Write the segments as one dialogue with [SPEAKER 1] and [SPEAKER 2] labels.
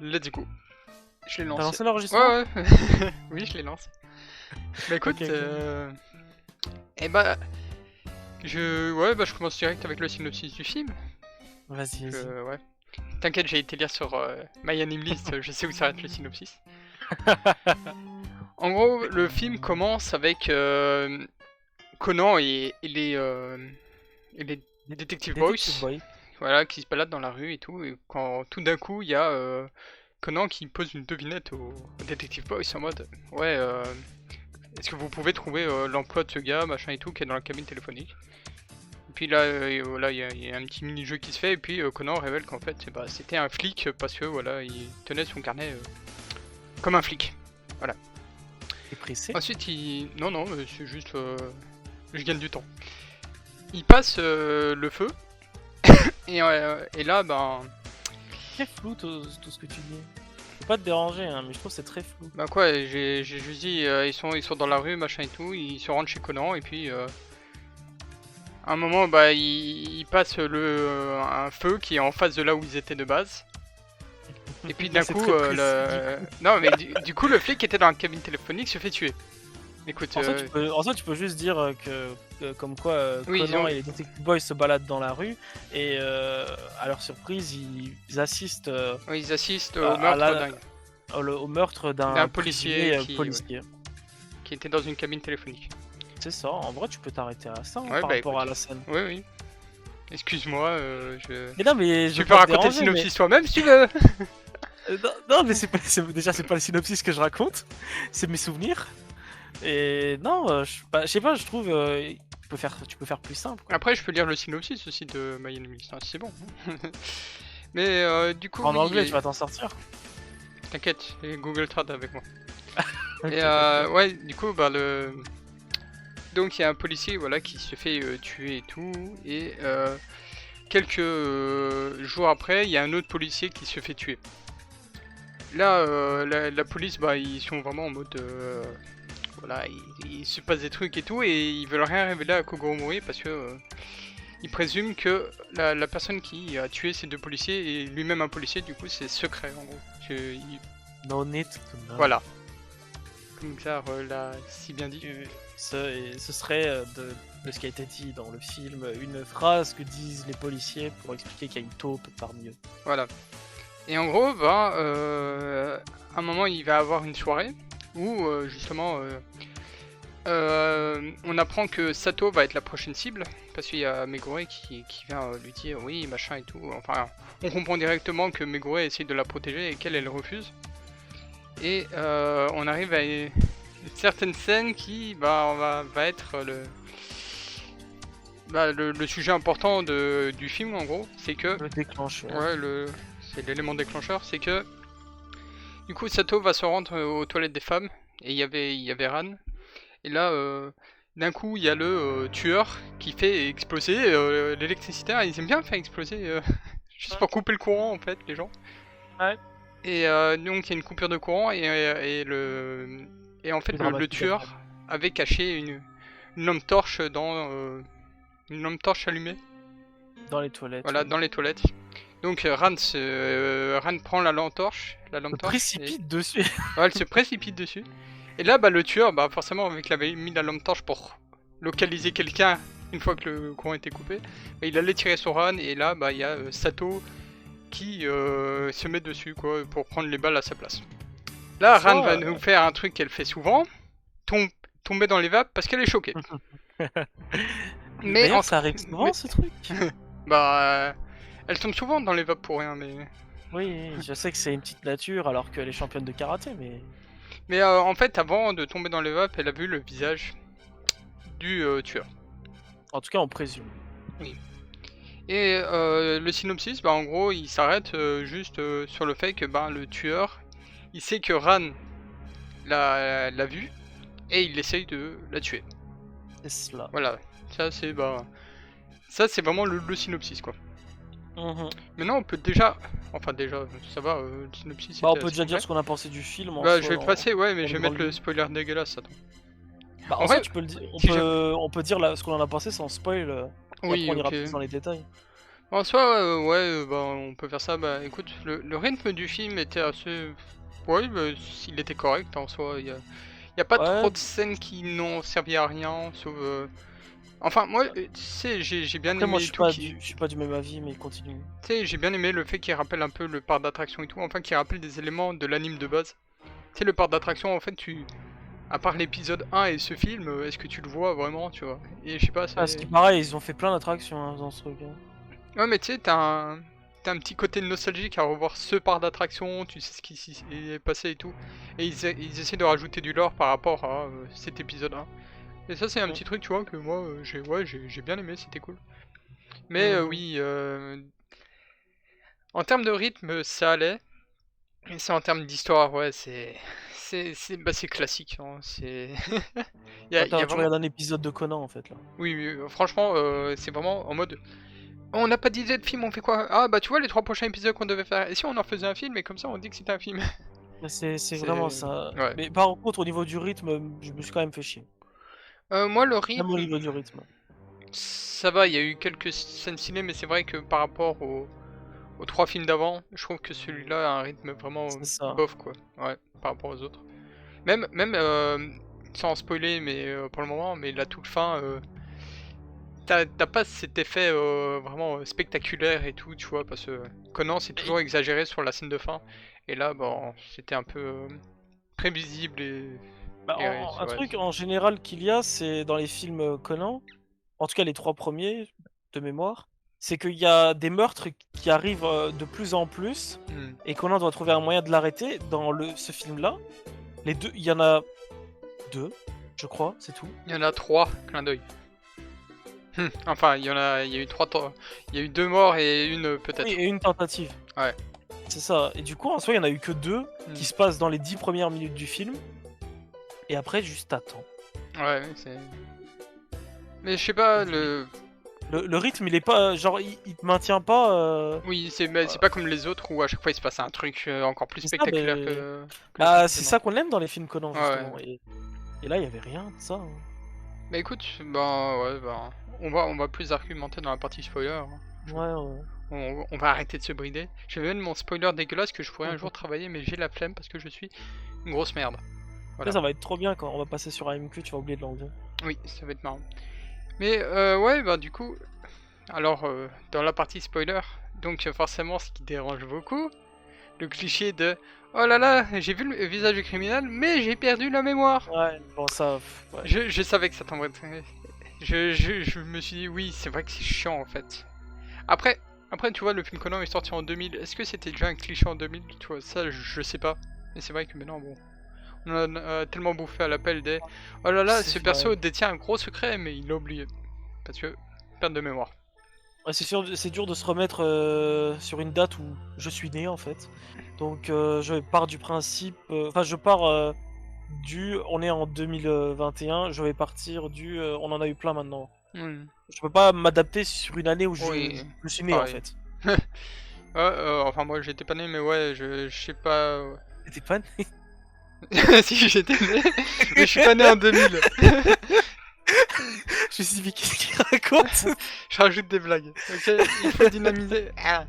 [SPEAKER 1] let's go. Je l'ai
[SPEAKER 2] T'as
[SPEAKER 1] lancé.
[SPEAKER 2] lancé l'enregistrement?
[SPEAKER 1] Ouais, ouais. Oui, je l'ai lancé. Bah écoute,
[SPEAKER 2] Ok,
[SPEAKER 1] et bah, je commence direct avec le synopsis du film.
[SPEAKER 2] Vas-y, vas-y.
[SPEAKER 1] Ouais. T'inquiète, j'ai été lire sur My Anime List, je sais où s'arrête le synopsis. En gros, le film commence avec Conan et les Detective Boys,
[SPEAKER 2] Detective Boy.
[SPEAKER 1] voilà, qui se baladent dans la rue et tout, et quand tout d'un coup il y a Conan qui pose une devinette aux Detective Boys en mode ouais, est-ce que vous pouvez trouver l'emploi de ce gars, machin et tout, qui est dans la cabine téléphonique. Et puis là, voilà, il y a un petit mini-jeu qui se fait, et puis Conan révèle qu'en fait c'était un flic parce que voilà, il tenait son carnet comme un flic. Voilà.
[SPEAKER 2] T'es pressé?
[SPEAKER 1] Ensuite, non, non, c'est juste. Je gagne du temps. Il passe le feu, et là, ben.
[SPEAKER 2] Très flou tout ce que tu dis. Faut pas te déranger, hein, mais je trouve que c'est très flou.
[SPEAKER 1] Bah quoi, j'ai juste dit, ils sont dans la rue, machin et tout, ils se rendent chez Conan, et puis. À un moment, bah, il passe un feu qui est en face de là où ils étaient de base. Et puis d'un
[SPEAKER 2] C'est
[SPEAKER 1] coup,
[SPEAKER 2] très précis,
[SPEAKER 1] non, mais du coup, le flic qui était dans la cabine téléphonique se fait tuer. Écoute,
[SPEAKER 2] En soi, tu peux juste dire comme quoi
[SPEAKER 1] oui,
[SPEAKER 2] Conan et les Detective Boys se baladent dans la rue et à leur surprise, ils assistent
[SPEAKER 1] oui, ils assistent
[SPEAKER 2] à
[SPEAKER 1] au meurtre
[SPEAKER 2] au meurtre d'un
[SPEAKER 1] d'un policier
[SPEAKER 2] policier.
[SPEAKER 1] qui était dans une cabine téléphonique.
[SPEAKER 2] C'est ça, en vrai, tu peux t'arrêter à ça hein,
[SPEAKER 1] Ouais,
[SPEAKER 2] par
[SPEAKER 1] bah
[SPEAKER 2] rapport
[SPEAKER 1] écoute.
[SPEAKER 2] à la scène.
[SPEAKER 1] Oui, oui. Excuse-moi,
[SPEAKER 2] Mais non, mais je
[SPEAKER 1] tu
[SPEAKER 2] veux
[SPEAKER 1] peux
[SPEAKER 2] pas te
[SPEAKER 1] raconter le
[SPEAKER 2] déranger, mais...
[SPEAKER 1] synopsis toi-même si tu veux.
[SPEAKER 2] Non, mais déjà, c'est pas le synopsis que je raconte, c'est mes souvenirs. Et non, je sais pas, je trouve tu peux faire plus simple. Quoi.
[SPEAKER 1] Après, je peux lire le synopsis aussi de My Enemy List, hein, c'est bon. Mais du coup,
[SPEAKER 2] En
[SPEAKER 1] oui,
[SPEAKER 2] anglais, tu vas t'en sortir.
[SPEAKER 1] t'inquiète, j'ai Google Trad avec moi.
[SPEAKER 2] Ok,
[SPEAKER 1] Et
[SPEAKER 2] d'accord.
[SPEAKER 1] ouais, du coup, bah donc il y a un policier, voilà, qui se fait tuer et tout, et quelques jours après, il y a un autre policier qui se fait tuer. Là, la police, bah, ils sont vraiment en mode, voilà, il se passe des trucs et tout, et ils veulent rien révéler à Kogoro parce que ils présument que la personne qui a tué ces deux policiers est lui-même un policier, du coup c'est secret en gros.
[SPEAKER 2] No need to know.
[SPEAKER 1] Voilà, comme Xar l'a si bien dit.
[SPEAKER 2] Ce serait de ce qui a été dit dans le film, une phrase que disent les policiers pour expliquer qu'il y a une taupe parmi eux.
[SPEAKER 1] Voilà. Et en gros, bah, à un moment il va avoir une soirée où justement on apprend que Sato va être la prochaine cible, parce qu'il y a Megure qui vient lui dire oui, machin et tout. Enfin, on comprend directement que Megure essaie de la protéger et qu'elle refuse. Et on arrive à une certaine scène qui va être le sujet important du film en gros. C'est que.
[SPEAKER 2] Le déclencheur.
[SPEAKER 1] Ouais, c'est l'élément déclencheur, c'est que. Du coup, Sato va se rendre aux toilettes des femmes, et il y avait Ran. Et là, d'un coup, il y a le tueur qui fait exploser l'électricité. Ils aiment bien faire exploser, juste pour couper le courant en fait, les gens.
[SPEAKER 2] Ouais.
[SPEAKER 1] Et donc, il y a une coupure de courant et en fait, le tueur avait caché une lampe torche une lampe torche allumée.
[SPEAKER 2] Dans les toilettes.
[SPEAKER 1] Voilà,
[SPEAKER 2] oui.
[SPEAKER 1] dans les toilettes. Donc Ran prend la lampe torche,
[SPEAKER 2] Précipite dessus.
[SPEAKER 1] Ouais, elle se précipite dessus. Et là, bah, le tueur, bah, forcément, vu qu'il avait mis la lampe torche pour localiser quelqu'un une fois que le courant était coupé, bah, il allait tirer sur Ran, et là, bah, il y a Sato qui se met dessus, quoi, pour prendre les balles à sa place. Là, Ran va nous faire un truc qu'elle fait souvent, tomber dans les vapes parce qu'elle est choquée.
[SPEAKER 2] Mais ça arrive souvent, ce truc.
[SPEAKER 1] Bah, elle tombe souvent dans les vapes pour rien, mais...
[SPEAKER 2] Oui, je sais que c'est une petite nature alors qu'elle est championne de karaté, mais...
[SPEAKER 1] Mais en fait, avant de tomber dans les vapes, elle a vu le visage du tueur.
[SPEAKER 2] En tout cas, on présume.
[SPEAKER 1] Oui. Et le synopsis, bah, en gros, il s'arrête juste sur le fait que bah, le tueur, il sait que Ran l'a vu, et il essaye de la tuer.
[SPEAKER 2] C'est cela.
[SPEAKER 1] Voilà, ça c'est vraiment le synopsis, quoi. Maintenant, on peut déjà... Enfin déjà, ça va, le synopsis...
[SPEAKER 2] Bah on peut déjà dire ce qu'on a pensé du film.
[SPEAKER 1] Bah je vais le passer, ouais, mais je vais mettre le spoiler dégueulasse, attends.
[SPEAKER 2] Bah en fait, tu peux le dire, on peut dire ce qu'on en a pensé sans spoil.
[SPEAKER 1] Oui,
[SPEAKER 2] après on ira
[SPEAKER 1] ok.
[SPEAKER 2] plus dans les détails.
[SPEAKER 1] En soi, ouais, bah, on peut faire ça. Bah, écoute, le rythme du film était assez. Ouais, bah, il était correct en soi. Y a pas trop
[SPEAKER 2] Ouais,
[SPEAKER 1] de scènes qui n'ont servi à rien, sauf. Enfin, moi, tu sais, j'ai bien
[SPEAKER 2] après moi
[SPEAKER 1] aimé tout qui.
[SPEAKER 2] je suis pas du même avis, mais continue.
[SPEAKER 1] Tu sais, j'ai bien aimé le fait qu'il rappelle un peu le parc d'attraction et tout, enfin, qu'il rappelle des éléments de l'anime de base. Tu sais, le parc d'attraction, en fait, à part l'épisode 1 et ce film, est-ce que tu le vois vraiment, tu vois? Et je sais pas,
[SPEAKER 2] Ah, ce
[SPEAKER 1] c'est.
[SPEAKER 2] qui paraît, ils ont fait plein d'attractions hein, dans ce truc, hein.
[SPEAKER 1] Ouais, mais tu sais, t'as un petit côté nostalgique à revoir ce parc d'attraction, tu sais ce qui s'y est passé et tout. Et ils essaient de rajouter du lore par rapport à cet épisode 1. Et ça, c'est un
[SPEAKER 2] Mm.
[SPEAKER 1] petit truc, tu vois, que moi, j'ai bien aimé, c'était cool. Mais
[SPEAKER 2] Mhm.
[SPEAKER 1] oui, en termes de rythme, ça allait. Et ça, en termes d'histoire, ouais, c'est classique, hein, c'est. y a
[SPEAKER 2] Tu
[SPEAKER 1] vraiment.
[SPEAKER 2] regardes un épisode de Conan en fait là.
[SPEAKER 1] Oui, oui, franchement, c'est vraiment en mode. On n'a pas d'idée de film, on fait quoi? Ah, bah tu vois les 3 prochains épisodes qu'on devait faire. Et si on en faisait un film et comme ça on dit que c'était un film?
[SPEAKER 2] Mais c'est vraiment
[SPEAKER 1] C'est.
[SPEAKER 2] ça.
[SPEAKER 1] Ouais.
[SPEAKER 2] Mais par contre, au niveau du rythme, je me suis quand même fait chier.
[SPEAKER 1] Moi, le
[SPEAKER 2] Même au
[SPEAKER 1] rythme,
[SPEAKER 2] niveau du rythme.
[SPEAKER 1] ça va, il y a eu quelques scènes ciné, mais c'est vrai que par rapport aux 3 films d'avant, je trouve que celui-là a un rythme vraiment
[SPEAKER 2] C'est ça.
[SPEAKER 1] bof, quoi. Ouais, par rapport aux autres. Même sans spoiler, mais pour le moment, mais la toute fin, t'as pas cet effet vraiment spectaculaire et tout, tu vois, parce que Conan c'est
[SPEAKER 2] Et-
[SPEAKER 1] toujours exagéré sur la scène de fin, et là, bon, c'était un peu prévisible
[SPEAKER 2] Bah,
[SPEAKER 1] et
[SPEAKER 2] un
[SPEAKER 1] ouais.
[SPEAKER 2] truc en général qu'il y a, c'est dans les films Conan, en tout cas les 3 premiers de mémoire, c'est qu'il y a des meurtres qui arrivent de plus en plus
[SPEAKER 1] Hmm.
[SPEAKER 2] et Conan doit trouver un moyen de l'arrêter. Dans ce film-là, il y en a deux, je crois, c'est tout.
[SPEAKER 1] Il y en a 3, clin d'œil. Enfin, il y a eu il y a eu 2 morts et une
[SPEAKER 2] Oui,
[SPEAKER 1] peut-être.
[SPEAKER 2] et une tentative.
[SPEAKER 1] Ouais.
[SPEAKER 2] C'est ça. Et du coup, en soi, il y en a eu que deux qui
[SPEAKER 1] Hmm.
[SPEAKER 2] se passent dans les 10 premières minutes du film. Et après, juste t'attends.
[SPEAKER 1] Ouais, c'est. Mais je sais pas,
[SPEAKER 2] Le rythme, il est pas. Genre, il te maintient pas.
[SPEAKER 1] Oui, c'est pas comme les autres où à chaque fois il se passe un truc encore plus
[SPEAKER 2] C'est ça,
[SPEAKER 1] spectaculaire
[SPEAKER 2] mais.
[SPEAKER 1] que les films
[SPEAKER 2] Bah, c'est
[SPEAKER 1] précédents.
[SPEAKER 2] ça qu'on aime dans les films Conan,
[SPEAKER 1] Ouais, ouais.
[SPEAKER 2] justement. Et là, il y avait rien de ça, hein.
[SPEAKER 1] Bah écoute, ben ouais, ben on va plus argumenter dans la partie spoiler, hein. Je-
[SPEAKER 2] Ouais, ouais.
[SPEAKER 1] on va arrêter de se brider. Je vais mettre mon spoiler dégueulasse que je pourrais un jour
[SPEAKER 2] Mhm.
[SPEAKER 1] travailler, mais j'ai la flemme parce que je suis une grosse merde.
[SPEAKER 2] Ça,
[SPEAKER 1] Voilà.
[SPEAKER 2] ça va être trop bien quand on va passer sur AMQ, tu vas oublier de l'anglais.
[SPEAKER 1] Oui, ça va être marrant. Mais ouais, bah du coup, alors dans la partie spoiler, donc forcément ce qui dérange beaucoup, le cliché de oh là là, j'ai vu le visage du criminel, mais j'ai perdu la mémoire.
[SPEAKER 2] Ouais, bon, ça. Ouais.
[SPEAKER 1] Je savais que ça tomberait. Je me suis dit oui, c'est vrai que c'est chiant en fait. Après, après, tu vois, le film Conan est sorti en 2000. Est-ce que c'était déjà un cliché en 2000? Tu vois, ça, je sais pas. Mais c'est vrai que maintenant, bon, on en a tellement bouffé à l'appel des oh là là,
[SPEAKER 2] C'est
[SPEAKER 1] ce
[SPEAKER 2] ouais.
[SPEAKER 1] perso détient un gros secret, mais il l'a oublié. Parce que, perte de mémoire.
[SPEAKER 2] Ouais, c'est dur de se remettre sur une date où je suis né en fait. Donc je pars du principe, enfin je pars on est en 2021, je vais partir on en a eu plein maintenant.
[SPEAKER 1] Hmm.
[SPEAKER 2] Je peux pas m'adapter sur une année où
[SPEAKER 1] Oui,
[SPEAKER 2] je suis né en
[SPEAKER 1] pareil.
[SPEAKER 2] fait.
[SPEAKER 1] Ouais, enfin, moi, j'étais pas né, mais ouais, je sais pas.
[SPEAKER 2] T'es pas né.
[SPEAKER 1] Si, j'étais né, mais je suis pas né en 2000.
[SPEAKER 2] Je me suis dit, mais qu'est-ce qu'il raconte?
[SPEAKER 1] Je rajoute des blagues. Ok, il faut dynamiser. Ah,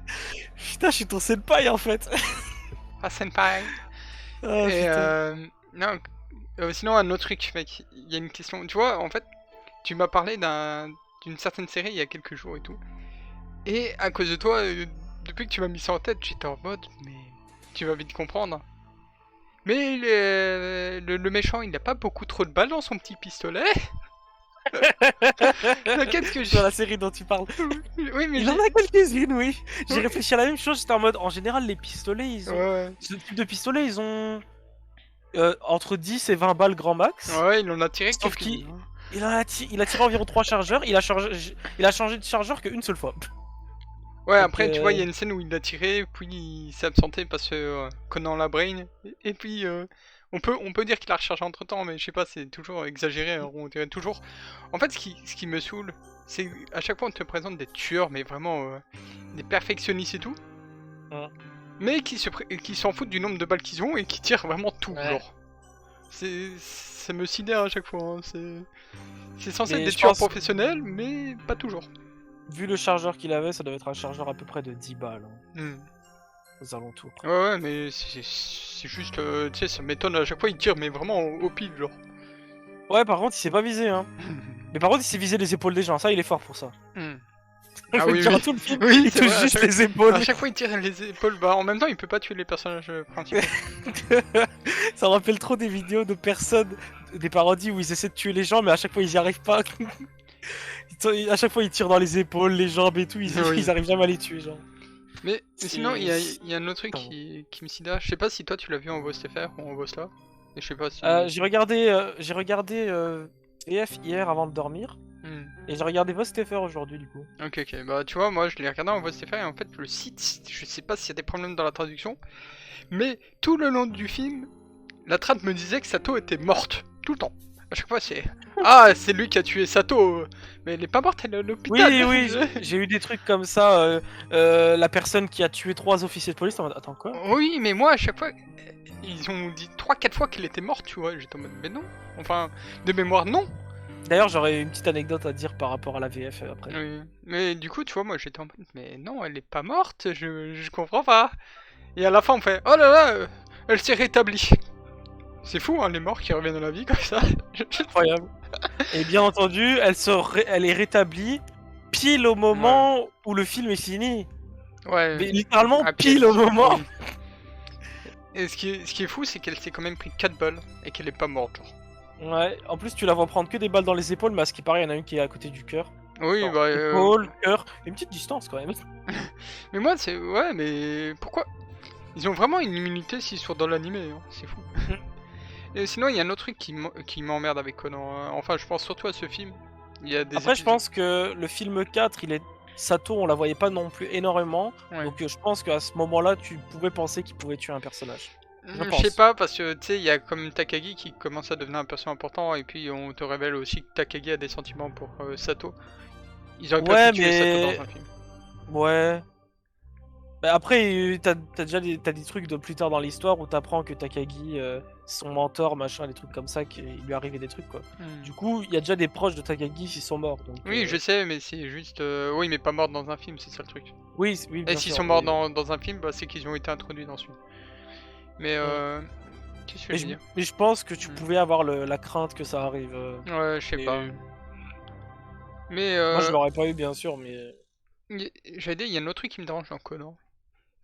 [SPEAKER 2] Putain, je suis ton senpai en fait.
[SPEAKER 1] ah senpai.
[SPEAKER 2] Ah
[SPEAKER 1] Et
[SPEAKER 2] putain.
[SPEAKER 1] non, sinon un autre truc, mec, il y a une question. Tu vois, en fait, tu m'as parlé d'une certaine série il y a quelques jours et tout. Et à cause de toi, depuis que tu m'as mis ça en tête, j'étais en mode, mais tu vas vite comprendre. Mais le méchant, il n'a pas beaucoup trop de balles dans son petit pistolet. Qu'est-ce que
[SPEAKER 2] Dans la série dont tu parles.
[SPEAKER 1] Oui, mais
[SPEAKER 2] Il en
[SPEAKER 1] j'ai.
[SPEAKER 2] a quelques-unes, oui. J'ai
[SPEAKER 1] Ouais,
[SPEAKER 2] réfléchi à la même chose, j'étais en mode, en général, les pistolets, ils ont.
[SPEAKER 1] ouais,
[SPEAKER 2] Ce type de pistolet, ils ont entre 10 et 20 balles grand max.
[SPEAKER 1] ouais, il en a tiré
[SPEAKER 2] Sauf
[SPEAKER 1] quelques-unes, hein.
[SPEAKER 2] il a tiré environ 3 chargeurs, il a changé de chargeur qu'une seule fois.
[SPEAKER 1] Ouais,
[SPEAKER 2] Donc,
[SPEAKER 1] après, tu vois, il y a une scène où il l'a tiré, puis il s'est absenté parce que Conan l'a brain. Et puis, on peut dire qu'il a rechargé entre temps, mais je sais pas, c'est toujours exagéré. Alors on dirait toujours. En fait, ce qui me saoule, c'est à chaque fois on te présente des tueurs, mais vraiment des perfectionnistes et tout,
[SPEAKER 2] Ouais.
[SPEAKER 1] mais qui s'en foutent du nombre de balles qu'ils ont et qui tirent vraiment tout,
[SPEAKER 2] Ouais.
[SPEAKER 1] genre. Ça me sidère à chaque fois, hein. C'est censé être
[SPEAKER 2] Mais
[SPEAKER 1] des
[SPEAKER 2] je
[SPEAKER 1] tueurs
[SPEAKER 2] pense,
[SPEAKER 1] professionnels, mais pas toujours.
[SPEAKER 2] vu le chargeur qu'il avait, ça devait être un chargeur à peu près de 10 balles, hein,
[SPEAKER 1] Hmm.
[SPEAKER 2] aux alentours.
[SPEAKER 1] Ouais, mais c'est juste, tu sais, ça m'étonne à chaque fois, il tire, mais vraiment au pif, genre.
[SPEAKER 2] Ouais, par contre, il s'est pas visé, hein. Mais par contre, il s'est visé les épaules des gens, ça, il est fort pour ça.
[SPEAKER 1] Hmm.
[SPEAKER 2] Il
[SPEAKER 1] Ah
[SPEAKER 2] faut
[SPEAKER 1] oui,
[SPEAKER 2] dire
[SPEAKER 1] oui.
[SPEAKER 2] à tout le film,
[SPEAKER 1] Oui,
[SPEAKER 2] il
[SPEAKER 1] c'est
[SPEAKER 2] touche
[SPEAKER 1] vrai,
[SPEAKER 2] juste les épaules.
[SPEAKER 1] à chaque fois, il tire les épaules. Bah, en même temps, il peut pas tuer les personnages principaux.
[SPEAKER 2] Ça me rappelle trop des vidéos de personnes, des parodies où ils essaient de tuer les gens, mais à chaque fois, ils y arrivent pas. À chaque fois, ils tirent dans les épaules, les jambes et tout,
[SPEAKER 1] Oui.
[SPEAKER 2] ils arrivent jamais à les tuer, genre.
[SPEAKER 1] Mais sinon, il y
[SPEAKER 2] C'est-
[SPEAKER 1] a un autre truc
[SPEAKER 2] Pardon.
[SPEAKER 1] qui me sidère. Je sais pas si toi, tu l'as vu en VOST FR ou en VOST là. Et je sais pas si.
[SPEAKER 2] J'ai regardé VF hier avant de dormir,
[SPEAKER 1] Hmm.
[SPEAKER 2] et j'ai regardé Vostfer aujourd'hui, du coup.
[SPEAKER 1] Ok. Bah, tu vois, moi, je l'ai regardé en VOST FR et en fait, le site, je sais pas s'il y a des problèmes dans la traduction, mais tout le long du film, la trame me disait que Sato était morte. Tout le temps. À chaque fois, c'est. Ah, c'est lui qui a tué Sato. Mais elle est pas morte, elle est à l'hôpital.
[SPEAKER 2] Oui, j'ai eu des trucs comme ça. La personne qui a tué 3 officiers de police, en mode, attends quoi?
[SPEAKER 1] Oui, mais moi, à chaque fois, ils ont dit 3-4 fois qu'elle était morte, tu vois. J'étais en mode, mais non. Enfin, de mémoire, non.
[SPEAKER 2] D'ailleurs, j'aurais une petite anecdote à dire par rapport à la VF après.
[SPEAKER 1] Oui. Mais du coup, tu vois, moi, j'étais en mode, mais non, elle est pas morte, je comprends pas. Et à la fin, on fait, oh là là, elle s'est rétablie. C'est fou, hein, les morts qui reviennent à la vie comme ça.
[SPEAKER 2] Incroyable. Et bien entendu, elle est rétablie pile au moment où le film est fini.
[SPEAKER 1] Ouais.
[SPEAKER 2] Mais littéralement
[SPEAKER 1] Ah,
[SPEAKER 2] pile au moment.
[SPEAKER 1] oui. Et ce qui est fou, c'est qu'elle s'est quand même pris 4 balles et qu'elle est pas morte, genre.
[SPEAKER 2] Ouais, en plus tu la vois prendre que des balles dans les épaules, mais à ce qui paraît, il y en a une qui est à côté du cœur.
[SPEAKER 1] Oui,
[SPEAKER 2] Genre,
[SPEAKER 1] bah.
[SPEAKER 2] épaule, cœur, une petite distance quand même.
[SPEAKER 1] Mais moi, c'est. Ouais, mais pourquoi ils ont vraiment une immunité s'ils sont dans l'animé, hein. C'est fou. Et sinon, il y a un autre truc qui m'emmerde avec Conan, hein. Enfin, je pense surtout à ce film. Il y a des
[SPEAKER 2] Après, je
[SPEAKER 1] épisodes-
[SPEAKER 2] pense que le film 4, il est. Sato, on la voyait pas non plus énormément.
[SPEAKER 1] Ouais.
[SPEAKER 2] Donc je pense qu'à ce moment-là, tu pouvais penser qu'il pouvait tuer un personnage. Je
[SPEAKER 1] Je
[SPEAKER 2] pense.
[SPEAKER 1] sais pas, parce que tu sais, il y a comme Takagi qui commence à devenir un personnage important, et puis on te révèle aussi que Takagi a des sentiments pour Sato. Ils auraient pas
[SPEAKER 2] Ouais,
[SPEAKER 1] pu tuer Sato
[SPEAKER 2] mais.
[SPEAKER 1] dans un film.
[SPEAKER 2] Ouais. Bah après, t'as déjà des trucs de plus tard dans l'histoire où t'apprends que Takagi, son mentor, machin, des trucs comme ça, qu'il lui arrivait des trucs quoi.
[SPEAKER 1] Hmm.
[SPEAKER 2] Du coup, il y a déjà des proches de Takagi qui sont morts. Donc,
[SPEAKER 1] Oui, je sais, mais c'est juste. Oui, mais pas mort dans un film, c'est ça le truc.
[SPEAKER 2] Oui, oui,
[SPEAKER 1] Et
[SPEAKER 2] bien
[SPEAKER 1] s'ils
[SPEAKER 2] sûr.
[SPEAKER 1] sont morts
[SPEAKER 2] mais-
[SPEAKER 1] dans un film, bah, c'est qu'ils ont été introduits dans ce film. Mais qu'est-ce que je veux dire
[SPEAKER 2] Mais je pense que tu
[SPEAKER 1] Hmm.
[SPEAKER 2] pouvais avoir la crainte que ça arrive.
[SPEAKER 1] Ouais, je sais
[SPEAKER 2] mais-
[SPEAKER 1] pas. Mais
[SPEAKER 2] Moi, je l'aurais pas eu, bien sûr, mais.
[SPEAKER 1] j'allais dire, il y a un autre truc qui me dérange dans Conan.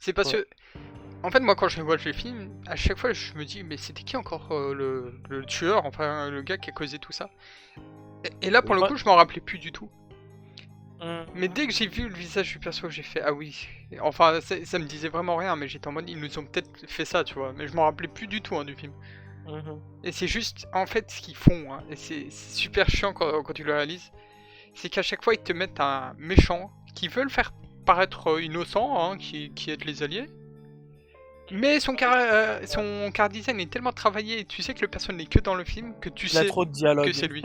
[SPEAKER 1] C'est parce
[SPEAKER 2] Ouais.
[SPEAKER 1] que, en fait, moi, quand je vois le film, à chaque fois, je me dis, mais c'était qui encore le tueur, enfin, le gars qui a causé tout ça. Et là, pour le
[SPEAKER 2] Ouais.
[SPEAKER 1] coup, je m'en rappelais plus du tout.
[SPEAKER 2] Hmm.
[SPEAKER 1] Mais dès que j'ai vu le visage du perso, j'ai fait, ah oui. Enfin, ça me disait vraiment rien, mais j'étais en mode, ils nous ont peut-être fait ça, tu vois. Mais je m'en rappelais plus du tout hein, du film.
[SPEAKER 2] Mhm.
[SPEAKER 1] Et c'est juste, en fait, ce qu'ils font, hein, et c'est super chiant quand tu le réalises, c'est qu'à chaque fois, ils te mettent un méchant qui veut le faire paraître innocent, hein, qui aide les alliés. Mais son car design est tellement travaillé, et tu sais que le personnage n'est que dans le film, que tu
[SPEAKER 2] Il a
[SPEAKER 1] sais
[SPEAKER 2] trop de dialogue.
[SPEAKER 1] que c'est lui.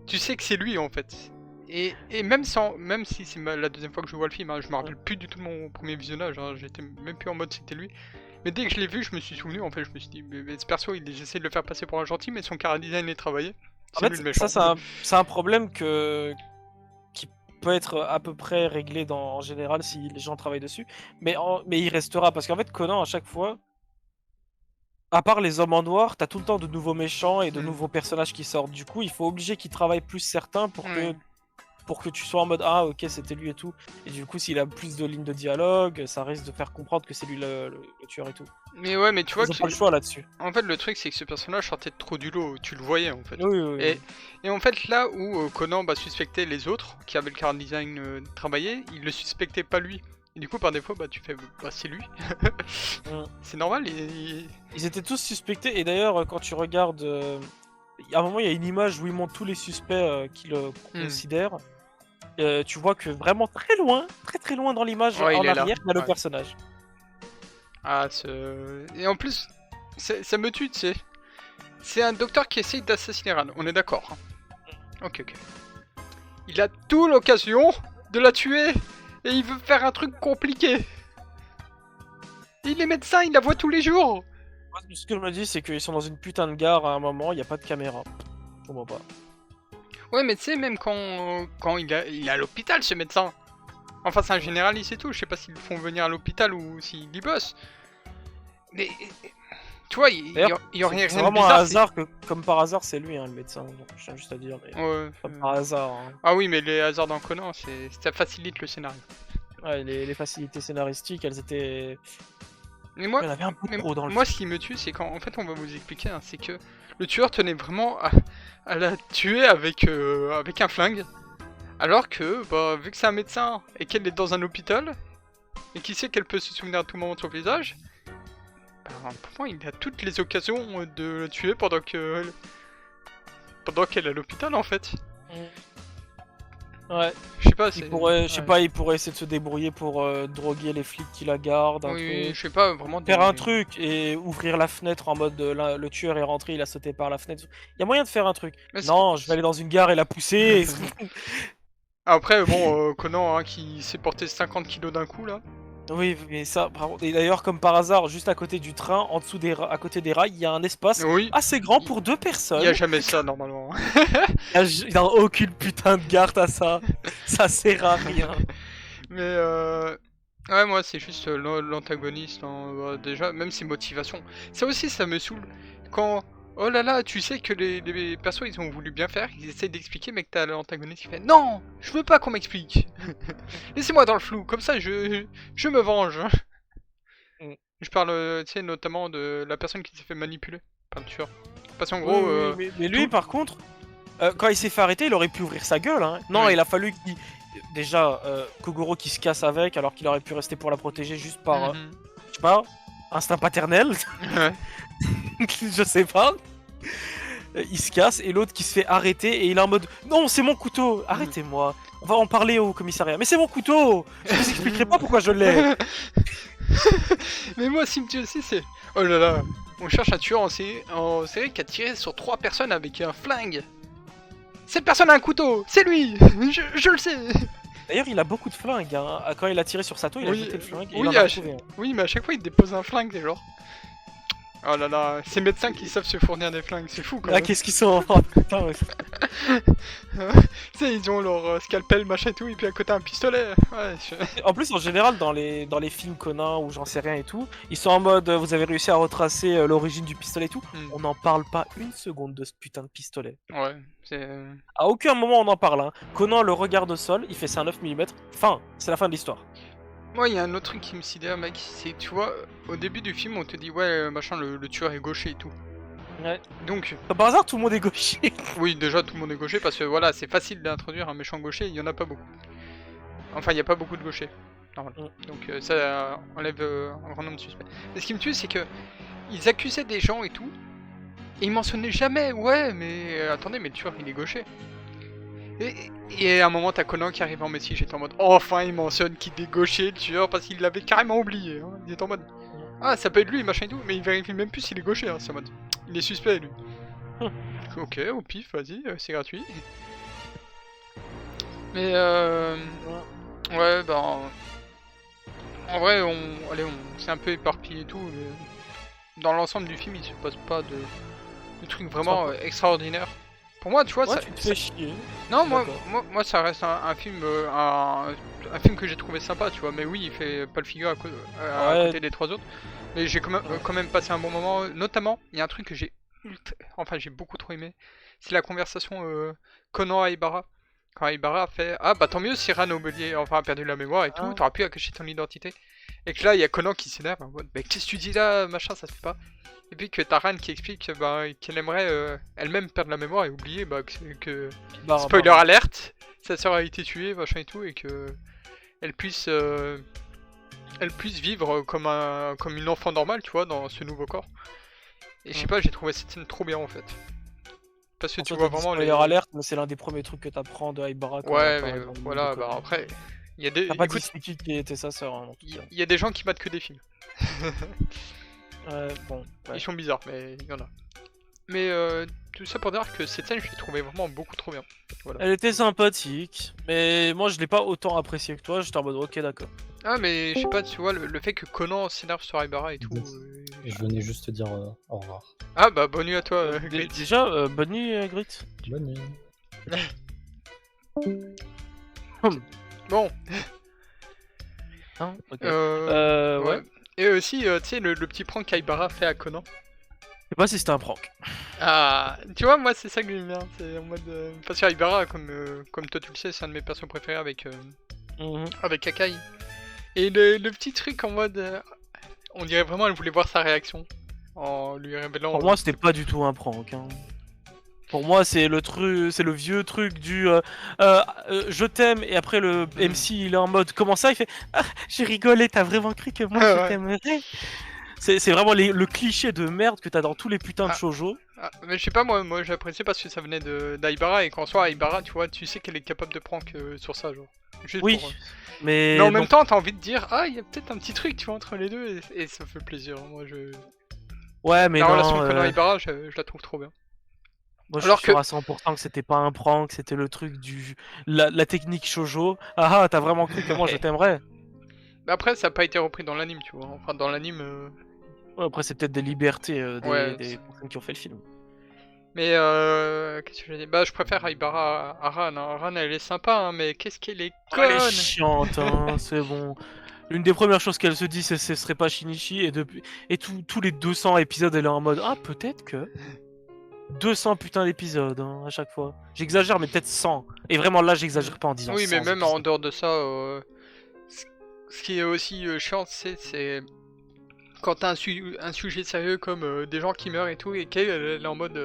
[SPEAKER 1] Tu sais que c'est lui, en fait. Et même si c'est la deuxième fois que je vois le film, hein, je me rappelle plus du tout de mon premier visionnage, hein, j'étais même plus en mode c'était lui. Mais dès que je l'ai vu, je me suis souvenu, en fait, je me suis dit, mais ce perso, j'essaie de le faire passer pour un gentil, mais son car design est travaillé.
[SPEAKER 2] En
[SPEAKER 1] C'est lui le
[SPEAKER 2] fait,
[SPEAKER 1] méchant.
[SPEAKER 2] ça, c'est un problème qui peut être à peu près réglé en général si les gens travaillent dessus. Mais il restera. Parce qu'en fait, Conan, à chaque fois, à part les hommes en noir, t'as tout le temps de nouveaux méchants et de
[SPEAKER 1] Mm.
[SPEAKER 2] nouveaux personnages qui sortent. Du coup, il faut obliger qu'ils travaillent plus certains
[SPEAKER 1] Ouais.
[SPEAKER 2] pour que tu sois en mode ah ok c'était lui et tout. Et du coup s'il a plus de lignes de dialogue, ça risque de faire comprendre que c'est lui le tueur et tout.
[SPEAKER 1] Mais ouais, mais tu vois
[SPEAKER 2] Ils ont
[SPEAKER 1] que
[SPEAKER 2] pas le choix là-dessus.
[SPEAKER 1] en fait, le truc, c'est que ce personnage sortait de trop du lot, tu le voyais, en fait.
[SPEAKER 2] Oui, oui, oui.
[SPEAKER 1] Et en fait, là où Conan suspectait les autres qui avaient le car design travaillé, il le suspectait pas lui. Et du coup, par défaut, tu fais, c'est lui.
[SPEAKER 2] Mm.
[SPEAKER 1] C'est normal.
[SPEAKER 2] Ils étaient tous suspectés et d'ailleurs quand tu regardes, à un moment il y a une image où ils montrent tous les suspects qui le
[SPEAKER 1] Mm.
[SPEAKER 2] considèrent. Tu vois que vraiment très très loin dans l'image
[SPEAKER 1] Ouais,
[SPEAKER 2] en
[SPEAKER 1] il est là.
[SPEAKER 2] arrière, il y a le
[SPEAKER 1] Ouais.
[SPEAKER 2] personnage.
[SPEAKER 1] Ah, et en plus, ça me tue, tu sais. C'est un docteur qui essaye d'assassiner Ran, on est d'accord. Hein. Ok. Il a toute l'occasion de la tuer et il veut faire un truc compliqué. Il est médecin, il la voit tous les jours.
[SPEAKER 2] Moi, ce que je me dis c'est qu'ils sont dans une putain de gare à un moment, il n'y a pas de caméra. Je comprends pas.
[SPEAKER 1] Ouais, mais tu sais, même quand il est à l'hôpital, ce médecin. Enfin, c'est un généraliste et tout. Je sais pas s'ils le font venir à l'hpital ou s'il y bosse. Mais tu vois,
[SPEAKER 2] D'ailleurs,
[SPEAKER 1] y aurait
[SPEAKER 2] c'est
[SPEAKER 1] rien de
[SPEAKER 2] vraiment un
[SPEAKER 1] bizarre.
[SPEAKER 2] hasard que, comme par hasard, c'est lui, hein, le médecin. Donc, je tiens juste à dire, mais
[SPEAKER 1] Ouais,
[SPEAKER 2] comme par hasard. Hein.
[SPEAKER 1] Ah oui, mais les hasards dans Conan, ça facilite le scénario.
[SPEAKER 2] Ouais, les facilités scénaristiques, elles étaient.
[SPEAKER 1] Mais moi,
[SPEAKER 2] Il y en avait un peu trop dans le
[SPEAKER 1] moi,
[SPEAKER 2] film.
[SPEAKER 1] ce qui me tue, c'est qu'en fait, on va vous expliquer, hein, c'est que le tueur tenait vraiment à la tuer avec un flingue. Alors que, bah, vu que c'est un médecin et qu'elle est dans un hôpital, et qu'il sait qu'elle peut se souvenir à tout moment de son visage, bah, pour moi, il a toutes les occasions de la tuer pendant qu'elle est à l'hôpital, en fait.
[SPEAKER 2] Ouais.
[SPEAKER 1] Je sais pas,
[SPEAKER 2] Il pourrait, je sais pas, il pourrait essayer de se débrouiller pour droguer les flics qui la gardent.
[SPEAKER 1] Oui, je sais pas, vraiment.
[SPEAKER 2] Faire un truc et ouvrir la fenêtre en mode le tueur est rentré, il a sauté par la fenêtre. Il y a moyen de faire un truc.
[SPEAKER 1] Mais
[SPEAKER 2] non, je vais aller dans une gare et la pousser.
[SPEAKER 1] Après, bon, Conan hein, qui s'est porté 50 kilos d'un coup là.
[SPEAKER 2] Oui, mais ça, et d'ailleurs, comme par hasard, juste à côté du train, en dessous à côté des rails, il y a un espace assez grand pour 2 personnes.
[SPEAKER 1] Il y a jamais ça normalement.
[SPEAKER 2] Il y a aucune putain de garde à ça. Ça sert à rien.
[SPEAKER 1] Mais ouais, moi c'est juste l'antagoniste, hein, déjà, même ses motivations. Ça aussi, ça me saoule. Quand, oh là là, tu sais que les persos ils ont voulu bien faire, ils essaient d'expliquer, mais que t'as l'antagoniste qui fait non, je veux pas qu'on m'explique. Laissez-moi dans le flou, comme ça je me venge. Je parle, tu sais, notamment de la personne qui s'est fait manipuler par le tueur. Parce qu'en gros.
[SPEAKER 2] Mais lui, par contre, quand il s'est fait arrêter, il aurait pu ouvrir sa gueule. Hein. Non, il a fallu qu'il. Déjà, Kogoro qui se casse avec, alors qu'il aurait pu rester pour la protéger juste par. Je sais pas, instinct paternel. Je sais pas. Il se casse et l'autre qui se fait arrêter et il est en mode non, c'est mon couteau, arrêtez-moi. On va en parler au commissariat. Mais c'est mon couteau. Je vous expliquerai pas pourquoi je l'ai.
[SPEAKER 1] Mais moi, ce qui me tue aussi, c'est oh là là, on cherche un tueur en série qui a tiré sur 3 personnes avec un flingue. Cette personne a un couteau, c'est lui. Je le sais.
[SPEAKER 2] D'ailleurs, il a beaucoup de flingues. Hein. Quand il a tiré sur Sato, il a jeté le flingue. Et il en a trouvé, hein.
[SPEAKER 1] Oui, mais à chaque fois, il dépose un flingue, des genre. Oh là là, ces médecins qui savent se fournir des flingues, c'est fou quoi.
[SPEAKER 2] Ah, qu'est-ce qu'ils sont. Oh, putain, ouais.
[SPEAKER 1] Tu sais, ils ont leur scalpel, machin et tout, et puis à côté un pistolet. Ouais,
[SPEAKER 2] En plus, en général, dans les films Conan ou j'en sais rien et tout, ils sont en mode vous avez réussi à retracer l'origine du pistolet et tout. On n'en parle pas une seconde de ce putain de pistolet.
[SPEAKER 1] Ouais, c'est.
[SPEAKER 2] À aucun moment on en parle. Hein. Conan le regarde au sol, il fait c'est un 9 mm. Fin, c'est la fin de l'histoire.
[SPEAKER 1] Moi, il y a un autre truc qui me sidère, mec, c'est que tu vois, au début du film, on te dit, ouais, machin, le tueur est gaucher et tout.
[SPEAKER 2] Ouais.
[SPEAKER 1] Donc.
[SPEAKER 2] Par hasard, tout le monde est gaucher.
[SPEAKER 1] Oui, déjà, tout le monde est gaucher parce que voilà, c'est facile d'introduire un méchant gaucher, il y en a pas beaucoup. Enfin, il n'y a pas beaucoup de gauchers. Normalement. Donc, ça enlève un grand nombre de suspects. Mais ce qui me tue, c'est que ils accusaient des gens et tout, et ils mentionnaient jamais, ouais, mais attendez, mais le tueur, il est gaucher. Et à un moment, t'as Conan qui arrive en Messi, j'étais en mode enfin il mentionne qu'il est gaucher le tueur parce qu'il l'avait carrément oublié. Hein. Il est en mode ah, ça peut être lui, machin et tout, mais il vérifie même plus s'il est gaucher. Hein. C'est en mode il est suspect lui. Ok, au pif, vas-y, c'est gratuit. Mais ouais, bah. En vrai, on s'est un peu éparpillé et tout, mais dans l'ensemble du film, il se passe pas de trucs vraiment extraordinaires. Pour moi, tu vois,
[SPEAKER 2] ça te fait chier.
[SPEAKER 1] Non, moi, ça reste un film, un film que j'ai trouvé sympa, tu vois. Mais oui, il fait pas le figure à côté des 3 autres. Mais j'ai quand même passé un bon moment. Notamment, il y a un truc que j'ai beaucoup trop aimé. C'est la conversation Conan à Ibarra. Quand Ibarra fait ah bah tant mieux si Ran a perdu la mémoire et tout, t'auras plus à cacher ton identité. Et que là, il y a Conan qui s'énerve en mode mais qu'est-ce que tu dis là, machin, ça se fait pas. Et puis que t'as Ran qui explique qu'elle aimerait elle-même perdre la mémoire et oublier que spoiler alerte, sa sœur a été tuée, machin et tout, et que elle puisse vivre comme une enfant normale, tu vois, dans ce nouveau corps. Et je sais pas, j'ai trouvé cette scène trop bien en fait. Parce que tu vois vraiment
[SPEAKER 2] spoiler alerte, mais c'est l'un des premiers trucs que t'apprends de Aibara.
[SPEAKER 1] Ouais, mais voilà, bah après, il y a des.
[SPEAKER 2] T'as pas dit qui était sa sœur. Hein,
[SPEAKER 1] il y a des gens qui matent que des films.
[SPEAKER 2] Bon. Ouais.
[SPEAKER 1] Ils sont bizarres, mais il y en a. Mais tout ça pour dire que cette scène, je l'ai trouvée vraiment beaucoup trop bien. Voilà.
[SPEAKER 2] Elle était sympathique, mais moi je l'ai pas autant appréciée que toi. J'étais en mode ok, d'accord.
[SPEAKER 1] Ah, mais je sais pas, tu vois, le fait que Conan s'énerve sur Aibara et tout.
[SPEAKER 3] Je venais juste te dire au revoir.
[SPEAKER 1] Ah, bah bonne nuit à toi, Grit.
[SPEAKER 2] Déjà, bonne nuit, Grit.
[SPEAKER 3] Bonne nuit.
[SPEAKER 1] Bon,
[SPEAKER 2] Hein, ok.
[SPEAKER 1] ouais.
[SPEAKER 2] Ouais.
[SPEAKER 1] Et aussi, tu sais, le petit prank qu'Aibara fait à Conan.
[SPEAKER 2] Je sais pas si c'était un prank.
[SPEAKER 1] Ah, tu vois, moi, c'est ça que j'aime bien. C'est en mode. Parce qu'Aibara, comme toi, tu le sais, c'est un de mes persos préférés avec Akai. Et le petit truc en mode. On dirait vraiment elle voulait voir sa réaction. En lui révélant.
[SPEAKER 2] Pour moi, c'était pas du tout un prank. Hein. Pour moi, c'est le vieux truc du je t'aime et après le MC il est en mode comment ça il fait ah, j'ai rigolé, t'as vraiment cru que moi je
[SPEAKER 1] Ouais.
[SPEAKER 2] t'aimerais. C'est vraiment le cliché de merde que t'as dans tous les putains de shoujo.
[SPEAKER 1] Ah, mais je sais pas, moi j'ai apprécié parce que ça venait d'Aibara et qu'en soi, Aibara, tu vois, tu sais qu'elle est capable de prank sur ça, genre. Juste
[SPEAKER 2] Oui,
[SPEAKER 1] pour,
[SPEAKER 2] mais
[SPEAKER 1] en
[SPEAKER 2] non.
[SPEAKER 1] même temps, t'as envie de dire, ah, il y a peut-être un petit truc, tu vois, entre les deux et ça fait plaisir. Moi,
[SPEAKER 2] Ouais, mais
[SPEAKER 1] la
[SPEAKER 2] non.
[SPEAKER 1] relation Conan-Aibara, je la trouve trop bien.
[SPEAKER 2] Moi, je
[SPEAKER 1] Alors
[SPEAKER 2] suis sûr
[SPEAKER 1] que-
[SPEAKER 2] à 100% que c'était pas un prank, c'était le truc du la technique shoujo. Ah ah, t'as vraiment cru que moi je t'aimerais.
[SPEAKER 1] Mais après, ça a pas été repris dans l'anime, tu vois. Enfin, dans l'anime.
[SPEAKER 2] Ouais, après, c'est peut-être des libertés
[SPEAKER 1] Ouais,
[SPEAKER 2] des personnes qui ont fait le film.
[SPEAKER 1] Mais qu'est-ce que j'ai dit? Bah, je préfère Aibara à Ran. Hein. Ran, elle est sympa, hein, mais qu'est-ce qu'elle est
[SPEAKER 2] Oh, elle est
[SPEAKER 1] conne!
[SPEAKER 2] chiante, hein, c'est bon. L'une des premières choses qu'elle se dit, c'est ce serait pas Shinichi, et tous les 200 épisodes, elle est en mode ah, peut-être que. 200 putains d'épisodes hein, à chaque fois. J'exagère, mais peut-être 100. Et vraiment là, j'exagère pas en disant
[SPEAKER 1] Oui,
[SPEAKER 2] 100
[SPEAKER 1] mais même en
[SPEAKER 2] épisodes.
[SPEAKER 1] dehors de ça, ce qui est aussi chiant, c'est quand t'as un sujet sérieux comme des gens qui meurent et tout, et qu'elle elle est en mode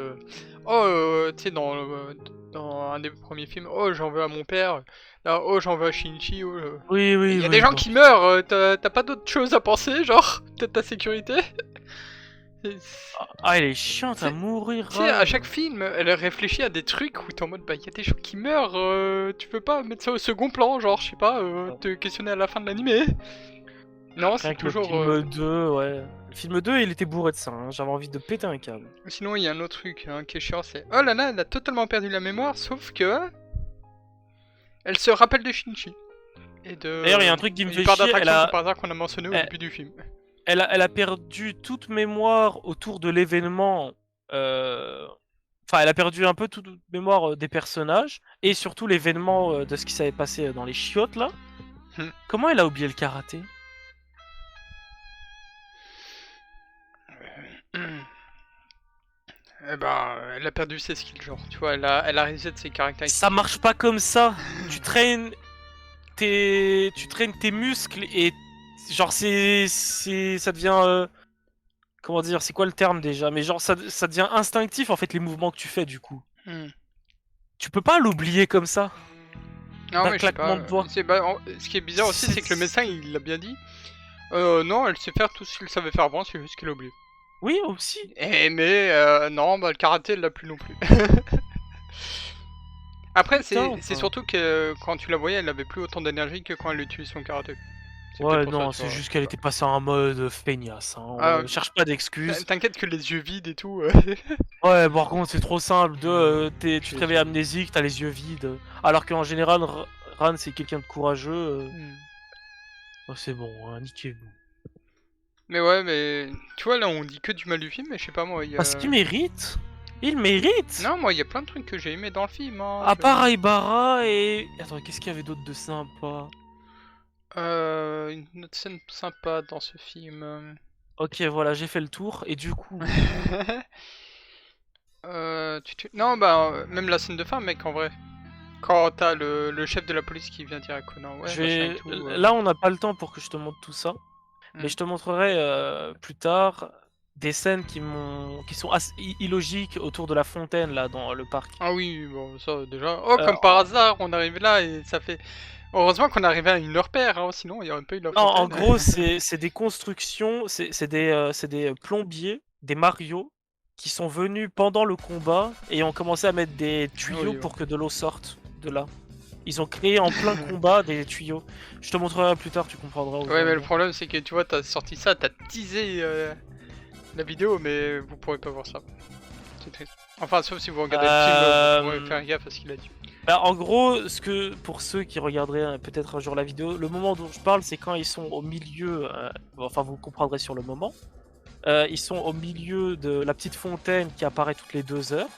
[SPEAKER 1] tu sais, dans un des premiers films, oh, j'en veux à mon père, là, oh, j'en veux à Shinichi, oh,
[SPEAKER 2] Oui,
[SPEAKER 1] il
[SPEAKER 2] oui,
[SPEAKER 1] y a des
[SPEAKER 2] oui.
[SPEAKER 1] gens
[SPEAKER 2] Bon.
[SPEAKER 1] qui meurent, t'as pas d'autre chose à penser, genre, peut-être ta sécurité?
[SPEAKER 2] Ah, elle est chiante à
[SPEAKER 1] C'est-
[SPEAKER 2] mourir.
[SPEAKER 1] Tu sais, à
[SPEAKER 2] Ran.
[SPEAKER 1] chaque film, elle réfléchit à des trucs où t'es en mode, bah, il y a des gens qui meurent, tu peux pas mettre ça au second plan, genre, je sais pas, te questionner à la fin de l'animé. Non, c'est
[SPEAKER 2] Rien que le
[SPEAKER 1] toujours.
[SPEAKER 2] film 2, ouais. Le film 2, il était bourré de ça. Hein. J'avais envie de péter un câble.
[SPEAKER 1] Sinon, il y a un autre truc hein, qui est chiant, c'est. Oh là là, elle a totalement perdu la mémoire, sauf que. Elle se rappelle de Shinji. Et de.
[SPEAKER 2] D'ailleurs, il y a un truc qui me
[SPEAKER 1] du
[SPEAKER 2] fait
[SPEAKER 1] parc
[SPEAKER 2] chier.
[SPEAKER 1] d'attraction par hasard qu'on a mentionné au
[SPEAKER 2] elle-
[SPEAKER 1] début du film.
[SPEAKER 2] Elle a perdu toute mémoire autour de l'événement. Enfin, elle a perdu un peu toute mémoire des personnages. Et surtout l'événement de ce qui s'avait passé dans les chiottes, là.
[SPEAKER 1] Hmm.
[SPEAKER 2] Comment elle a oublié le karaté?
[SPEAKER 1] Eh ben, elle a perdu ses skills, genre, tu vois, elle a reset ses caractéristiques.
[SPEAKER 2] Ça marche pas comme ça. Tu traînes tes muscles et genre ça devient comment dire, c'est quoi le terme déjà? Mais genre ça devient instinctif en fait les mouvements que tu fais du coup.
[SPEAKER 1] Hmm.
[SPEAKER 2] Tu peux pas l'oublier comme ça.
[SPEAKER 1] Non,
[SPEAKER 2] D'un
[SPEAKER 1] mais je sais
[SPEAKER 2] claquement
[SPEAKER 1] pas.
[SPEAKER 2] de doigts.
[SPEAKER 1] Ce qui est bizarre aussi, c'est que le médecin, il l'a bien dit. Non, elle sait faire tout ce qu'elle savait faire avant, c'est juste qu'elle a oublié.
[SPEAKER 2] Oui aussi.
[SPEAKER 1] Mais non, bah le karaté elle l'a plus non plus. Après
[SPEAKER 2] Putain,
[SPEAKER 1] c'est
[SPEAKER 2] enfin.
[SPEAKER 1] surtout que quand tu la voyais elle avait plus autant d'énergie que quand elle utilisait son karaté. C'est
[SPEAKER 2] Ouais
[SPEAKER 1] peut-être pour
[SPEAKER 2] non,
[SPEAKER 1] ça, tu
[SPEAKER 2] c'est
[SPEAKER 1] vois.
[SPEAKER 2] juste qu'elle était passée en mode feignasse. Hein.
[SPEAKER 1] Ah,
[SPEAKER 2] Cherche pas d'excuses.
[SPEAKER 1] T'inquiète que les yeux vides et tout.
[SPEAKER 2] Ouais, par contre c'est trop simple. Tu te
[SPEAKER 1] Tu-
[SPEAKER 2] réveilles amnésique, t'as les yeux vides. Alors qu'en général Ran c'est quelqu'un de courageux. Oh, c'est bon, hein, niquez-vous.
[SPEAKER 1] Mais ouais, mais tu vois là on dit que du mal du film, mais je sais pas moi.
[SPEAKER 2] Parce qu'il mérite. Il mérite.
[SPEAKER 1] Non, moi il y a plein de trucs que j'ai aimé dans le film. Hein,
[SPEAKER 2] À part Aibara et... Attends, qu'est-ce qu'il y avait d'autre de sympa?
[SPEAKER 1] une autre scène sympa dans ce film.
[SPEAKER 2] Ok, voilà, j'ai fait le tour, et du coup...
[SPEAKER 1] Non, bah, même la scène de fin, mec, en vrai. Quand t'as le chef de la police qui vient dire à Conan, ouais,
[SPEAKER 2] je
[SPEAKER 1] machin
[SPEAKER 2] vais...
[SPEAKER 1] et tout.
[SPEAKER 2] Là, on n'a pas le temps pour que je te montre tout ça, mais
[SPEAKER 1] Hmm.
[SPEAKER 2] je te montrerai plus tard des scènes qui sont assez illogiques autour de la fontaine, là, dans le parc.
[SPEAKER 1] Ah oui, bon, ça déjà. Oh,
[SPEAKER 2] Euh,
[SPEAKER 1] comme par hasard, on arrive là et ça fait. Heureusement qu'on est arrivé à une heure paire, hein, sinon il y aurait pas eu la
[SPEAKER 2] Non, en
[SPEAKER 1] fontaine.
[SPEAKER 2] gros, c'est des constructions, c'est des plombiers, des Mario, qui sont venus pendant le combat et ont commencé à mettre des tuyaux
[SPEAKER 1] Oui,
[SPEAKER 2] pour que de l'eau sorte de là. Ils ont créé en plein combat des tuyaux. Je te montrerai plus tard, tu comprendras.
[SPEAKER 1] Ouais, mais le problème c'est que tu vois, t'as sorti ça, t'as teasé la vidéo, mais vous pourrez pas voir ça. C'est triste. Enfin, sauf si vous regardez le film, vous pourrez faire gaffe à ce qu'il a dit.
[SPEAKER 2] Bah, en gros, pour ceux qui regarderaient peut-être un jour la vidéo, le moment dont je parle, c'est quand ils sont au milieu. Enfin, vous comprendrez sur le moment. Ils sont au milieu de la petite fontaine qui apparaît toutes les 2 heures.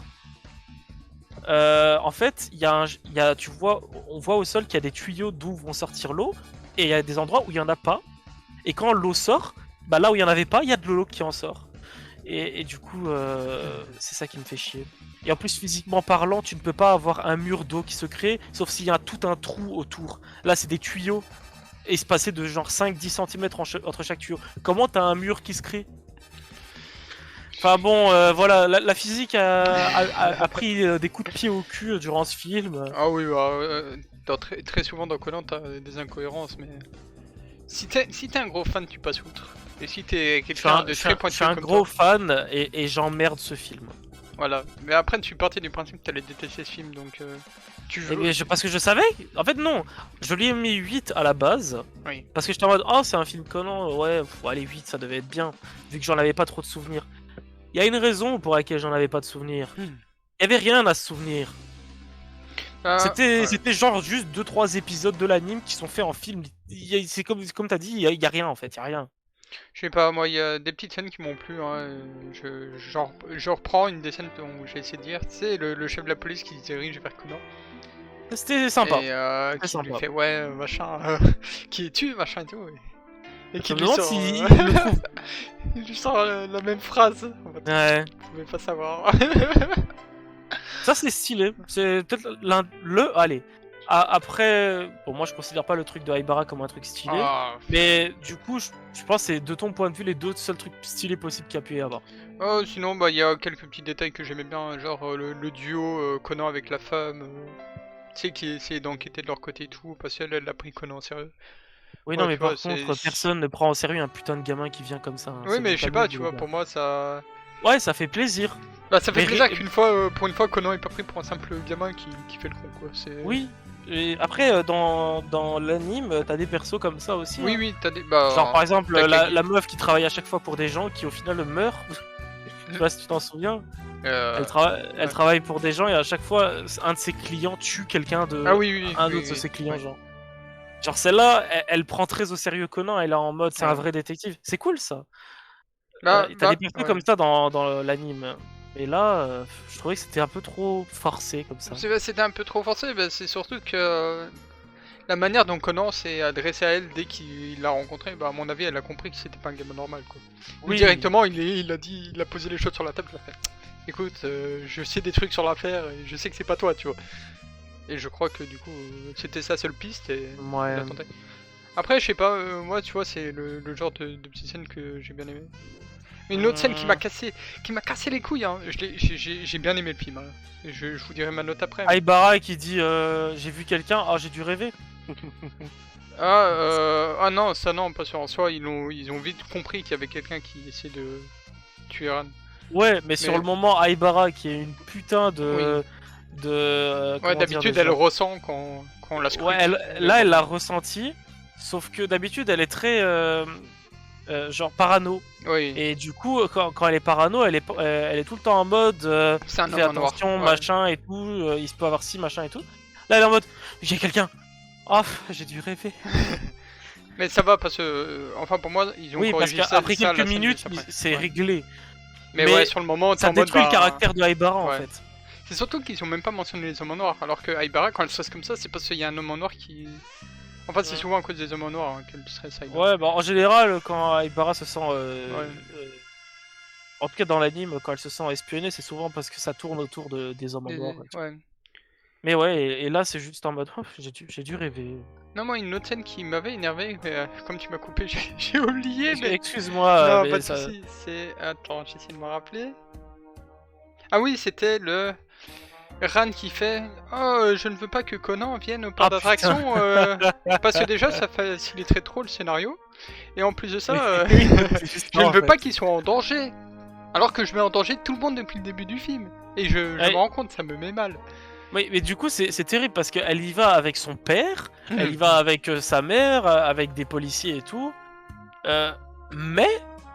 [SPEAKER 2] en fait, tu vois, on voit au sol qu'il y a des tuyaux d'où vont sortir l'eau, et il y a des endroits où il y en a pas. Et quand l'eau sort, bah là où il y en avait pas, il y a de l'eau qui en sort. Et du coup, c'est ça qui me fait chier. Et en plus, physiquement parlant, tu ne peux pas avoir un mur d'eau qui se crée, sauf s'il y a tout un trou autour. Là, c'est des tuyaux, espacés de genre 5-10 cm entre chaque tuyau. Comment t'as un mur qui se crée? Enfin bon, voilà, la physique a pris des coups de pied au cul durant ce film.
[SPEAKER 1] Ah oui, bah, très souvent dans Koh-Lanta, t'as des incohérences, mais... Si t'es un gros fan, tu passes outre. Et si t'es quelqu'un de très
[SPEAKER 2] Je
[SPEAKER 1] pointu
[SPEAKER 2] suis un
[SPEAKER 1] comme
[SPEAKER 2] gros
[SPEAKER 1] toi,
[SPEAKER 2] fan et j'emmerde ce film.
[SPEAKER 1] voilà. Mais après, tu partais du principe que t'allais détester ce film, donc... tu
[SPEAKER 2] Eh
[SPEAKER 1] veux...
[SPEAKER 2] bien, parce que je savais. En fait, non. Je lui ai mis 8 à la base.
[SPEAKER 1] Oui.
[SPEAKER 2] Parce que j'étais en mode, oh, c'est un film Conan. Ouais, allez, 8, ça devait être bien. Vu que j'en avais pas trop de souvenirs. Il y a une raison pour laquelle j'en avais pas de souvenirs. Il y avait rien à se souvenir.
[SPEAKER 1] Ah, ouais.
[SPEAKER 2] C'était genre juste 2-3 épisodes de l'anime qui sont faits en film. C'est comme t'as dit, il y a rien en fait, il y a rien.
[SPEAKER 1] Je sais pas, moi, il y a des petites scènes qui m'ont plu. Hein. Je reprends une des scènes dont j'ai essayé de dire. C'est le chef de la police qui se dirige vers Conan.
[SPEAKER 2] C'était sympa.
[SPEAKER 1] Et
[SPEAKER 2] Très
[SPEAKER 1] qui lui
[SPEAKER 2] sympa.
[SPEAKER 1] fait, ouais, machin, qui es-tu, machin et tout. Et qui
[SPEAKER 2] Je me
[SPEAKER 1] lui
[SPEAKER 2] demande
[SPEAKER 1] sort,
[SPEAKER 2] s'il le trouve.
[SPEAKER 1] il lui sort la même phrase. En fait,
[SPEAKER 2] Ouais.
[SPEAKER 1] vous pouvez pas savoir.
[SPEAKER 2] Ça c'est stylé. C'est peut-être allez. Après, bon, moi je considère pas le truc de Haibara comme un truc stylé.
[SPEAKER 1] Ah.
[SPEAKER 2] Mais du coup, je pense que c'est de ton point de vue les deux seuls trucs stylés possibles qu'il y a pu y avoir.
[SPEAKER 1] Oh, sinon, bah, il y a quelques petits détails que j'aimais bien, genre le duo Conan avec la femme. Tu sais, qui essayait d'enquêter de leur côté et tout, parce qu'elle a pris Conan en sérieux.
[SPEAKER 2] Oui,
[SPEAKER 1] Ouais,
[SPEAKER 2] non, mais
[SPEAKER 1] tu vois,
[SPEAKER 2] par contre, personne ne prend en sérieux un putain de gamin qui vient comme ça. Hein.
[SPEAKER 1] Oui,
[SPEAKER 2] C'est
[SPEAKER 1] mais je sais
[SPEAKER 2] pas
[SPEAKER 1] pas,
[SPEAKER 2] nous,
[SPEAKER 1] tu
[SPEAKER 2] les
[SPEAKER 1] vois,
[SPEAKER 2] gars.
[SPEAKER 1] pour moi, ça...
[SPEAKER 2] Ouais, ça fait plaisir.
[SPEAKER 1] Bah, ça fait
[SPEAKER 2] Mais
[SPEAKER 1] plaisir qu'une fois, pour une fois, Conan est pas pris pour un simple gamin qui fait le con, quoi.
[SPEAKER 2] Oui. Et après, dans l'anime, t'as des persos comme ça aussi.
[SPEAKER 1] Oui,
[SPEAKER 2] hein.
[SPEAKER 1] oui, t'as des... Bah,
[SPEAKER 2] Genre, par exemple,
[SPEAKER 1] t'as
[SPEAKER 2] la meuf qui travaille à chaque fois pour des gens qui, au final, meurent. Je sais pas si tu t'en souviens. Elle
[SPEAKER 1] ouais.
[SPEAKER 2] travaille pour des gens et à chaque fois, un de ses clients tue quelqu'un de.
[SPEAKER 1] Ah oui, oui,
[SPEAKER 2] un
[SPEAKER 1] oui,
[SPEAKER 2] autre de
[SPEAKER 1] oui,
[SPEAKER 2] ses clients,
[SPEAKER 1] oui.
[SPEAKER 2] genre. Genre, celle-là, elle prend très au sérieux Conan, elle est en mode, c'est un
[SPEAKER 1] Ouais.
[SPEAKER 2] vrai détective. C'est cool ça.
[SPEAKER 1] Bah,
[SPEAKER 2] T'as des persos
[SPEAKER 1] ouais.
[SPEAKER 2] comme ça dans l'anime. Et là, je trouvais que c'était un peu trop forcé comme ça.
[SPEAKER 1] C'était un peu trop forcé, bah, c'est surtout que la manière dont Conan s'est adressé à elle dès qu'il l'a rencontré, bah à mon avis elle a compris que c'était pas un gamin normal quoi.
[SPEAKER 2] Oui.
[SPEAKER 1] Directement il a posé les choses sur la table, il a fait écoute, je sais des trucs sur l'affaire et je sais que c'est pas toi tu vois. Et je crois que du coup c'était sa seule piste et
[SPEAKER 2] Ouais.
[SPEAKER 1] il a tenté. Après je sais pas, moi tu vois c'est le genre de petite scène que j'ai bien aimé. Une autre scène qui m'a cassé les couilles, hein. J'ai bien aimé le film. Hein. Je vous dirai ma note après. Mais...
[SPEAKER 2] Haibara qui dit j'ai vu quelqu'un, ah j'ai dû rêver.
[SPEAKER 1] Ah non, ça non, pas sûr. En soi, ils ont vite compris qu'il y avait quelqu'un qui essayait de tuer Ran.
[SPEAKER 2] Ouais, mais sur le moment, Haibara qui est une putain de.
[SPEAKER 1] Ouais, d'habitude elle ressent quand on la scrute.
[SPEAKER 2] Ouais, là elle l'a ressenti, sauf que d'habitude elle est très. Genre parano.
[SPEAKER 1] Oui.
[SPEAKER 2] Et du coup, quand elle est parano, elle est tout le temps en mode
[SPEAKER 1] c'est un
[SPEAKER 2] fais
[SPEAKER 1] homme en noir.
[SPEAKER 2] attention,
[SPEAKER 1] Ouais.
[SPEAKER 2] machin et tout, il se peut avoir ci, machin et tout. Là elle est en mode j'ai quelqu'un. Oh, j'ai dû rêver.
[SPEAKER 1] Mais ça va parce que, enfin pour moi, ils ont
[SPEAKER 2] Oui, parce
[SPEAKER 1] corrigé
[SPEAKER 2] qu'après
[SPEAKER 1] ça, la
[SPEAKER 2] quelques
[SPEAKER 1] scène
[SPEAKER 2] minutes,
[SPEAKER 1] juste après.
[SPEAKER 2] c'est
[SPEAKER 1] Ouais.
[SPEAKER 2] réglé.
[SPEAKER 1] Mais
[SPEAKER 2] mais
[SPEAKER 1] ouais, sur le moment, t'es
[SPEAKER 2] Ça
[SPEAKER 1] en mode,
[SPEAKER 2] détruit le
[SPEAKER 1] bah,
[SPEAKER 2] caractère de Haibara en
[SPEAKER 1] ouais.
[SPEAKER 2] fait.
[SPEAKER 1] C'est surtout qu'ils ont même pas mentionné les hommes en noir, alors que Haibara, quand elle stresse comme ça, c'est parce qu'il y a un homme en noir qui... En fait, c'est
[SPEAKER 2] Ouais.
[SPEAKER 1] souvent à cause des hommes en noir hein, qu'elle stresse Haibara.
[SPEAKER 2] Ouais, bah en général, quand Haibara se sent.
[SPEAKER 1] Ouais.
[SPEAKER 2] En tout cas, dans l'anime, quand elle se sent espionnée, c'est souvent parce que ça tourne autour des hommes en noir. et tout.
[SPEAKER 1] Ouais.
[SPEAKER 2] Mais ouais, et là, c'est juste en mode oh, j'ai dû rêver.
[SPEAKER 1] Non, moi, une autre scène qui m'avait énervé, mais comme tu m'as coupé, j'ai oublié, mais...
[SPEAKER 2] Excuse-moi.
[SPEAKER 1] Non,
[SPEAKER 2] mais
[SPEAKER 1] pas de
[SPEAKER 2] ça-
[SPEAKER 1] soucis, c'est... Attends, j'essaie de me rappeler. Ah oui, c'était le... Ran qui fait « Oh, je ne veux pas que Conan vienne au parc
[SPEAKER 2] Ah,
[SPEAKER 1] d'attraction, parce que déjà, ça faciliterait trop le scénario. Et en plus de ça,
[SPEAKER 2] Oui, c'est juste
[SPEAKER 1] je
[SPEAKER 2] ça,
[SPEAKER 1] ne
[SPEAKER 2] en
[SPEAKER 1] veux
[SPEAKER 2] fait.
[SPEAKER 1] pas qu'il soit en danger. Alors que je mets en danger tout le monde depuis le début du film. Et je
[SPEAKER 2] Ouais.
[SPEAKER 1] me rends compte, ça me met mal.
[SPEAKER 2] Oui, mais du coup, c'est terrible parce qu'elle y va avec son père, elle y va avec sa mère, avec des policiers et tout. Mais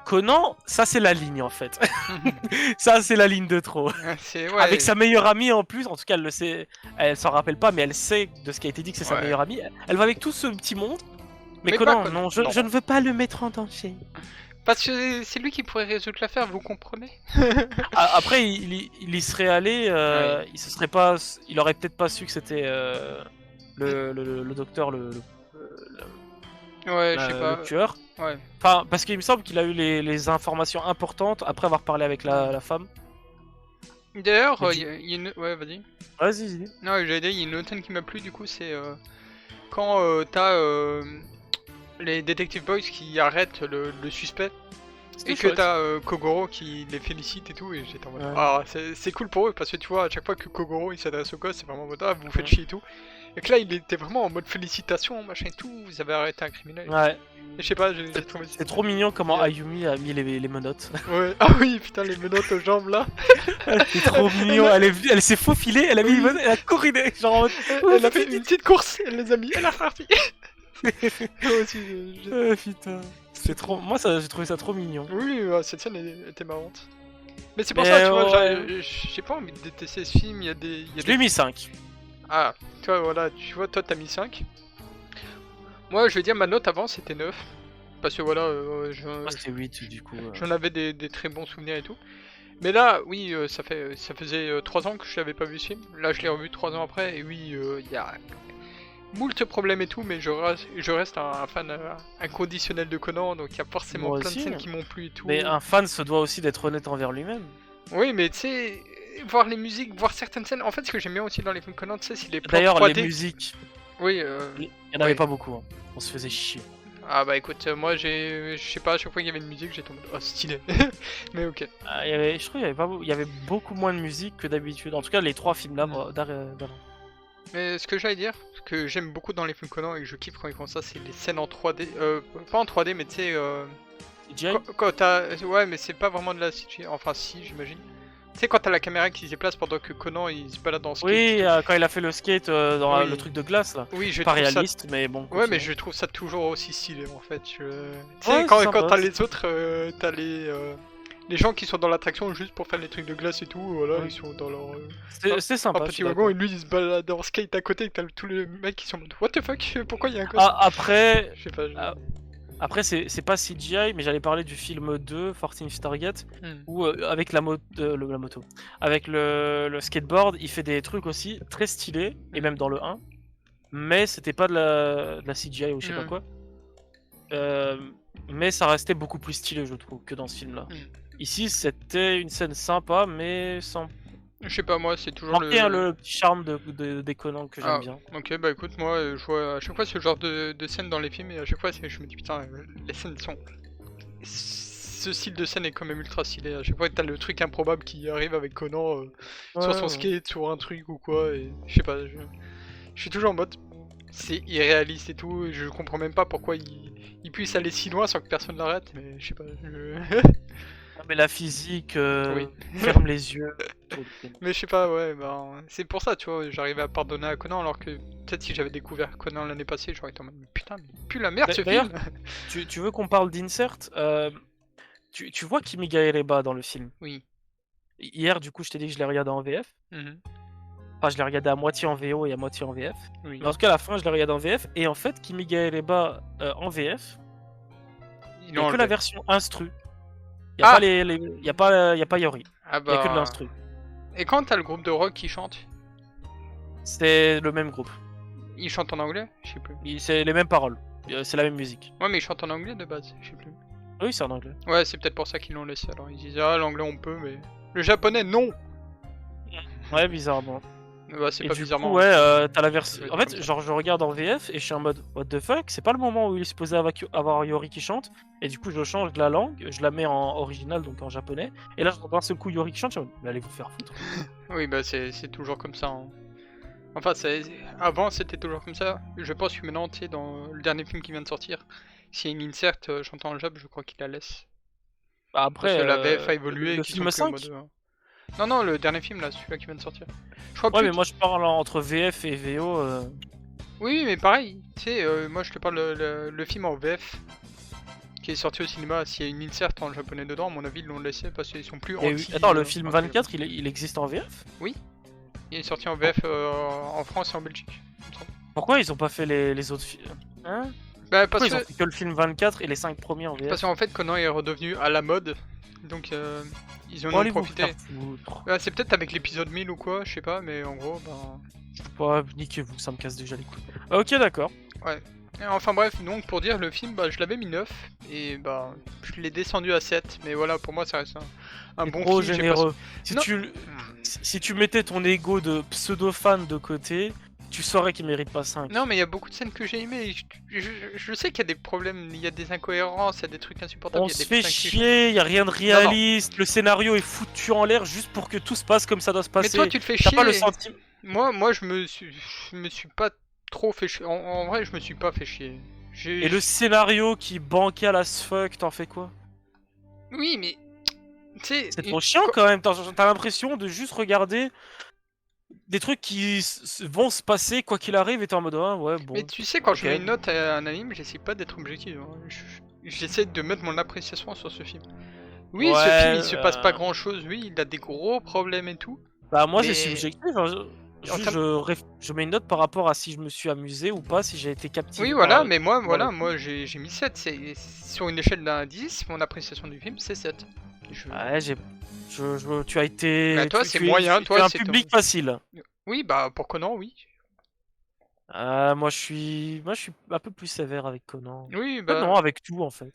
[SPEAKER 2] Conan, ça c'est la ligne en fait. Ça c'est la ligne de trop.
[SPEAKER 1] C'est... Ouais.
[SPEAKER 2] Avec sa meilleure amie en plus, en tout cas elle le sait, elle s'en rappelle pas, mais elle sait de ce qui a été dit que c'est sa
[SPEAKER 1] Ouais.
[SPEAKER 2] meilleure amie. Elle va avec tout ce petit monde. Mais
[SPEAKER 1] Mais
[SPEAKER 2] Conan,
[SPEAKER 1] pas
[SPEAKER 2] non,
[SPEAKER 1] Conan.
[SPEAKER 2] je ne veux pas le mettre en danger.
[SPEAKER 1] Parce que c'est lui qui pourrait résoudre l'affaire, vous comprenez?
[SPEAKER 2] Après, il y serait allé, il se serait pas, il aurait peut-être pas su que c'était le docteur,
[SPEAKER 1] Ouais, je sais pas.
[SPEAKER 2] le tueur.
[SPEAKER 1] Ouais.
[SPEAKER 2] Enfin, parce qu'il me semble qu'il a eu les informations importantes après avoir parlé avec la femme.
[SPEAKER 1] D'ailleurs,
[SPEAKER 2] Mais
[SPEAKER 1] il y a une... Ouais, vas-y.
[SPEAKER 2] Vas-y.
[SPEAKER 1] Non, j'allais dire, il y a une autre scène qui m'a plu, du coup, c'est quand t'as les Detective Boys qui arrêtent le suspect. Et que t'as Kogoro qui les félicite et tout, et j'étais en mode,
[SPEAKER 2] Ouais.
[SPEAKER 1] ah, c'est cool pour eux, parce que tu vois, à chaque fois que Kogoro il s'adresse au gosse, c'est vraiment en mode, ah, vous faites chier et tout. Et que là, il était vraiment en mode félicitations, machin et tout, vous avez arrêté un criminel.
[SPEAKER 2] Ouais.
[SPEAKER 1] Et je sais pas, j'ai trouvé ça.
[SPEAKER 2] C'est trop mignon comment
[SPEAKER 1] Ouais.
[SPEAKER 2] Ayumi a mis les menottes.
[SPEAKER 1] Ouais, ah oui, putain, les menottes aux jambes là.
[SPEAKER 2] C'est trop mignon, elle s'est faufilée, elle a mis les menottes, elle a couru, genre en mode...
[SPEAKER 1] Elle a fait une petite course, elle les a mis, elle a reparti. Moi aussi,
[SPEAKER 2] Putain. C'est trop... Moi, j'ai trouvé ça trop mignon.
[SPEAKER 1] Oui, cette scène était marrante. Mais c'est pour
[SPEAKER 2] Mais
[SPEAKER 1] ça, tu vois,
[SPEAKER 2] ouais.
[SPEAKER 1] j'ai pas envie de détester ce film, il y a des...
[SPEAKER 2] Je lui ai mis 5.
[SPEAKER 1] Ah, toi, voilà, tu vois, toi t'as mis 5. Moi, je vais dire, ma note avant c'était 9. Parce que voilà,
[SPEAKER 2] Moi, c'était 8 du coup.
[SPEAKER 1] j'en avais des très bons souvenirs et tout. Mais là, oui, ça faisait 3 ans que je n'avais pas vu ce film. Là, je l'ai revu 3 ans après, et oui, il y a moult problèmes et tout, mais je reste un fan inconditionnel de Conan, donc il y a forcément
[SPEAKER 2] Moi
[SPEAKER 1] plein
[SPEAKER 2] aussi,
[SPEAKER 1] de scènes
[SPEAKER 2] hein.
[SPEAKER 1] qui m'ont plu et tout.
[SPEAKER 2] Mais un fan se doit aussi d'être honnête envers lui-même.
[SPEAKER 1] Oui, mais tu sais, voir les musiques, voir certaines scènes. En fait, ce que j'aime bien aussi dans les films Conan, tu sais, c'est les plans
[SPEAKER 2] D'ailleurs,
[SPEAKER 1] 3D.
[SPEAKER 2] les musiques,
[SPEAKER 1] Oui,
[SPEAKER 2] il y en avait
[SPEAKER 1] ouais.
[SPEAKER 2] pas beaucoup. Hein. On se faisait chier.
[SPEAKER 1] Ah bah écoute, moi je sais pas, à chaque fois qu'il y avait une musique, j'étais en mode, oh stylé. Mais ok.
[SPEAKER 2] Ah, je trouve qu'il y avait beaucoup moins de musique que d'habitude. En tout cas, les 3 films là d'avant.
[SPEAKER 1] Mais ce que j'allais dire, ce que j'aime beaucoup dans les films Conan et que je kiffe quand ils font ça, c'est les scènes en 3D. Pas en 3D, mais tu sais.
[SPEAKER 2] CGI.
[SPEAKER 1] Quand t'as. Ouais, mais c'est pas vraiment de la CGI. Enfin, si, j'imagine. Tu sais, quand t'as la caméra qui se déplace pendant que Conan il se balade dans skate.
[SPEAKER 2] Oui, quand il a fait le skate dans
[SPEAKER 1] Oui.
[SPEAKER 2] le truc de glace là.
[SPEAKER 1] Oui, je
[SPEAKER 2] Pas
[SPEAKER 1] trouve ça.
[SPEAKER 2] réaliste, mais bon.
[SPEAKER 1] Ouais,
[SPEAKER 2] continue.
[SPEAKER 1] mais je trouve ça toujours aussi stylé en fait. Tu sais,
[SPEAKER 2] Ouais,
[SPEAKER 1] quand
[SPEAKER 2] c'est sympa,
[SPEAKER 1] t'as les autres, t'as les gens qui sont dans l'attraction juste pour faire les trucs de glace et tout, voilà,
[SPEAKER 2] Ouais.
[SPEAKER 1] ils sont dans leur.
[SPEAKER 2] C'était
[SPEAKER 1] Un
[SPEAKER 2] sympa. je
[SPEAKER 1] petit
[SPEAKER 2] suis
[SPEAKER 1] wagon
[SPEAKER 2] d'accord.
[SPEAKER 1] et lui il se balade en skate à côté et t'as tous les mecs qui sont en mode what the fuck, pourquoi il y a un gosse?
[SPEAKER 2] Ah, après,
[SPEAKER 1] Je sais pas.
[SPEAKER 2] après c'est pas CGI, mais j'allais parler du film 2, 14th Target,
[SPEAKER 1] Hmm.
[SPEAKER 2] où avec la moto, avec le skateboard, il fait des trucs aussi très stylés, et même dans le 1, mais c'était pas de la CGI ou je sais pas
[SPEAKER 1] Mm.
[SPEAKER 2] quoi. Mais ça restait beaucoup plus stylé, je trouve, que dans ce film-là. Ici, c'était une scène sympa, mais sans
[SPEAKER 1] Je sais pas, moi c'est toujours
[SPEAKER 2] manquer le petit charme des Conan que j'aime
[SPEAKER 1] Ah,
[SPEAKER 2] bien.
[SPEAKER 1] ok, bah écoute, moi je vois à chaque fois ce genre de scène dans les films et à chaque fois je me dis putain, les scènes sont. Ce style de scène est quand même ultra stylé. À chaque fois t'as le truc improbable qui arrive avec Conan sur son
[SPEAKER 2] Ouais.
[SPEAKER 1] skate, sur un truc ou quoi, et je sais pas, je suis toujours en mode. C'est irréaliste et tout, et je comprends même pas pourquoi il puisse aller si loin sans que personne l'arrête, mais je sais pas.
[SPEAKER 2] Mais la physique,
[SPEAKER 1] Oui.
[SPEAKER 2] ferme les yeux.
[SPEAKER 1] Mais je sais pas, ouais, ben, c'est pour ça, tu vois, j'arrivais à pardonner à Conan, alors que peut-être si j'avais découvert Conan l'année passée, j'aurais été en mode, putain, mais pue la merde ce
[SPEAKER 2] D'ailleurs,
[SPEAKER 1] film.
[SPEAKER 2] tu veux qu'on parle d'Insert tu vois Kimiga Ereba dans le film.
[SPEAKER 1] Oui.
[SPEAKER 2] Hier, du coup, je t'ai dit que je l'ai regardé en VF.
[SPEAKER 1] Mhm.
[SPEAKER 2] Enfin, je l'ai regardé à moitié en VO et à moitié en VF.
[SPEAKER 1] Oui.
[SPEAKER 2] Mais en tout cas, à la fin, je l'ai regardé en VF. Et en fait, Kimiga Ereba en VF, il n'y a que la version instru. Il n'y a,
[SPEAKER 1] Ah
[SPEAKER 2] pas y a pas Yori.
[SPEAKER 1] Ah
[SPEAKER 2] Il n'y a que de
[SPEAKER 1] bah.
[SPEAKER 2] l'instru.
[SPEAKER 1] Et quand t'as le groupe de rock qui chante,
[SPEAKER 2] C'est le même groupe.
[SPEAKER 1] ils chantent en anglais? Je sais plus.
[SPEAKER 2] C'est les mêmes paroles. C'est la même musique.
[SPEAKER 1] Ouais, mais ils chantent en anglais de base, je sais plus.
[SPEAKER 2] Oui, c'est en anglais.
[SPEAKER 1] Ouais, c'est peut-être pour ça qu'ils l'ont laissé alors. Ils disaient, ah, l'anglais on peut, mais. Le japonais, non!
[SPEAKER 2] Ouais, bizarrement.
[SPEAKER 1] Bah, c'est
[SPEAKER 2] Et
[SPEAKER 1] pas
[SPEAKER 2] du
[SPEAKER 1] bizarrement.
[SPEAKER 2] coup, ouais, t'as la
[SPEAKER 1] Ça
[SPEAKER 2] version.
[SPEAKER 1] doit être
[SPEAKER 2] En fait,
[SPEAKER 1] comme ça.
[SPEAKER 2] genre, je regarde en VF et je suis en mode what the fuck, c'est pas le moment où il est supposé avoir Yori qui chante. Et du coup, je change de la langue, je la mets en original, donc en japonais. Et là, je d'un seul coup Yori qui chante, je suis en mode, mais allez vous faire foutre.
[SPEAKER 1] Oui, bah, c'est toujours comme ça. Hein. Enfin, avant c'était toujours comme ça. Je pense que maintenant, tu sais, dans le dernier film qui vient de sortir, s'il y a une insert chantant en jab, je crois qu'il la laisse.
[SPEAKER 2] Bah,
[SPEAKER 1] Parce
[SPEAKER 2] après,
[SPEAKER 1] que la VF a évolué
[SPEAKER 2] le
[SPEAKER 1] et qu'ils
[SPEAKER 2] film
[SPEAKER 1] sont plus en
[SPEAKER 2] 5.
[SPEAKER 1] mode. Non, non, le dernier film là, celui-là qui vient de sortir. Je crois
[SPEAKER 2] Ouais,
[SPEAKER 1] plus.
[SPEAKER 2] mais moi je parle entre VF et VO.
[SPEAKER 1] Oui, mais pareil, tu sais, moi je te parle le film en VF qui est sorti au cinéma. S'il y a une insert en japonais dedans, à mon avis, ils l'ont laissé parce qu'ils sont plus
[SPEAKER 2] Et
[SPEAKER 1] anti.
[SPEAKER 2] attends, le film 24, il existe en VF?
[SPEAKER 1] Il est sorti en VF en France et en Belgique. il me semble.
[SPEAKER 2] Pourquoi ils ont pas fait les autres films? Hein?
[SPEAKER 1] Bah,
[SPEAKER 2] Pourquoi
[SPEAKER 1] parce
[SPEAKER 2] ils ont
[SPEAKER 1] que,
[SPEAKER 2] fait que le film 24 et les 5 premiers en VF?
[SPEAKER 1] parce qu'en fait, Conan est redevenu à la mode, donc ils en
[SPEAKER 2] Bon,
[SPEAKER 1] ont
[SPEAKER 2] allez vous
[SPEAKER 1] profité.
[SPEAKER 2] faire foutre.
[SPEAKER 1] Bah, c'est peut-être avec l'épisode 1000 ou quoi, je sais pas, mais en gros, ben...
[SPEAKER 2] Ouais, niquez-vous, ça me casse déjà les couilles. Ok, d'accord.
[SPEAKER 1] Et enfin bref, donc pour dire, le film, bah, je l'avais mis 9, et bah, je l'ai descendu à 7, mais voilà, pour moi, ça reste un
[SPEAKER 2] T'es
[SPEAKER 1] bon
[SPEAKER 2] trop
[SPEAKER 1] film, j'ai
[SPEAKER 2] généreux. Si
[SPEAKER 1] Non.
[SPEAKER 2] tu, si tu mettais ton ego de pseudo-fan de côté, tu saurais qu'il mérite pas 5.
[SPEAKER 1] Non, mais il y a beaucoup de scènes que j'ai aimées. Je sais qu'il y a des problèmes, il y a des incohérences, il y a des trucs insupportables.
[SPEAKER 2] On
[SPEAKER 1] il y a
[SPEAKER 2] se
[SPEAKER 1] des
[SPEAKER 2] fait
[SPEAKER 1] putains de clichés.
[SPEAKER 2] chier, y a rien de réaliste, le scénario est foutu en l'air juste pour que tout se passe comme ça doit se
[SPEAKER 1] Mais
[SPEAKER 2] passer.
[SPEAKER 1] toi, tu te fais
[SPEAKER 2] T'as
[SPEAKER 1] chier.
[SPEAKER 2] pas le sentiment.
[SPEAKER 1] Moi, je me suis pas trop fait chier. En vrai, je me suis pas fait chier.
[SPEAKER 2] Et le scénario qui bancal as fuck, t'en fais quoi?
[SPEAKER 1] Oui, mais tu sais,
[SPEAKER 2] C'est trop chiant quand même, t'as l'impression de juste regarder des trucs qui vont se passer quoi qu'il arrive et t'es en mode ah ouais bon.
[SPEAKER 1] mais tu sais, quand je
[SPEAKER 2] ok.
[SPEAKER 1] mets une note à un anime, j'essaie pas d'être objectif. Hein. J'essaie de mettre mon appréciation sur ce film. Oui, ce film, il se passe pas grand chose. Oui, il a des gros problèmes et tout.
[SPEAKER 2] Bah moi
[SPEAKER 1] Mais-
[SPEAKER 2] c'est subjectif, hein.
[SPEAKER 1] En
[SPEAKER 2] Juste, je mets une note par rapport à si je me suis amusé ou pas, si j'ai été captivé.
[SPEAKER 1] Oui, voilà,
[SPEAKER 2] par-
[SPEAKER 1] mais moi,
[SPEAKER 2] voilà.
[SPEAKER 1] moi j'ai mis 7. Sur une échelle d'un 10, mon appréciation du film, c'est 7.
[SPEAKER 2] Ouais, tu as été.
[SPEAKER 1] Bah, toi,
[SPEAKER 2] tu-
[SPEAKER 1] c'est
[SPEAKER 2] tu es-
[SPEAKER 1] moyen,
[SPEAKER 2] tu
[SPEAKER 1] toi,
[SPEAKER 2] es un
[SPEAKER 1] c'est
[SPEAKER 2] public facile.
[SPEAKER 1] Oui, bah, pour Conan, oui.
[SPEAKER 2] Moi je suis un peu plus sévère avec Conan.
[SPEAKER 1] Oui,
[SPEAKER 2] Ah
[SPEAKER 1] bah...
[SPEAKER 2] non, avec tout en fait.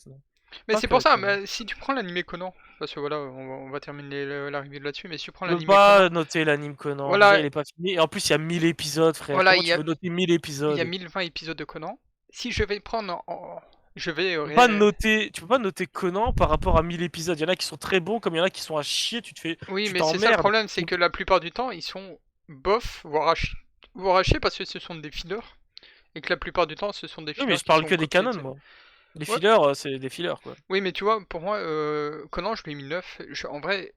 [SPEAKER 1] Mais
[SPEAKER 2] pas
[SPEAKER 1] c'est
[SPEAKER 2] que
[SPEAKER 1] pour ça,
[SPEAKER 2] avec Conan.
[SPEAKER 1] bah, si tu prends l'animé Conan, parce que voilà, on va terminer la review là-dessus, mais si tu prends
[SPEAKER 2] Je peux
[SPEAKER 1] l'animé
[SPEAKER 2] pas
[SPEAKER 1] Conan...
[SPEAKER 2] noter l'anime Conan.
[SPEAKER 1] Voilà.
[SPEAKER 2] Déjà, il est pas fini. Et en plus, il y a 1000 épisodes, frère.
[SPEAKER 1] Voilà,
[SPEAKER 2] Comment
[SPEAKER 1] il y
[SPEAKER 2] tu
[SPEAKER 1] a-
[SPEAKER 2] veux noter 1000
[SPEAKER 1] Il y
[SPEAKER 2] épisodes?
[SPEAKER 1] a 1020 épisodes de Conan. Si je vais prendre Je vais...
[SPEAKER 2] Tu peux pas noter Conan par rapport à 1000 épisodes. Il y en a qui sont très bons, comme il y en a qui sont à chier. Tu te fais.
[SPEAKER 1] Oui,
[SPEAKER 2] Tu
[SPEAKER 1] mais c'est ça le
[SPEAKER 2] t'emmerdes.
[SPEAKER 1] problème, c'est que la plupart du temps, ils sont bof, voire à chier parce que ce sont des fillers. Et que la plupart du temps, ce sont des
[SPEAKER 2] Oui,
[SPEAKER 1] fillers
[SPEAKER 2] mais je
[SPEAKER 1] qui
[SPEAKER 2] parle
[SPEAKER 1] sont
[SPEAKER 2] que des
[SPEAKER 1] copiés,
[SPEAKER 2] canons,
[SPEAKER 1] tu sais.
[SPEAKER 2] moi. Les
[SPEAKER 1] Ouais.
[SPEAKER 2] fillers, c'est des fillers, quoi.
[SPEAKER 1] Oui, mais tu vois, pour moi, Conan, je lui ai mis 9. En vrai,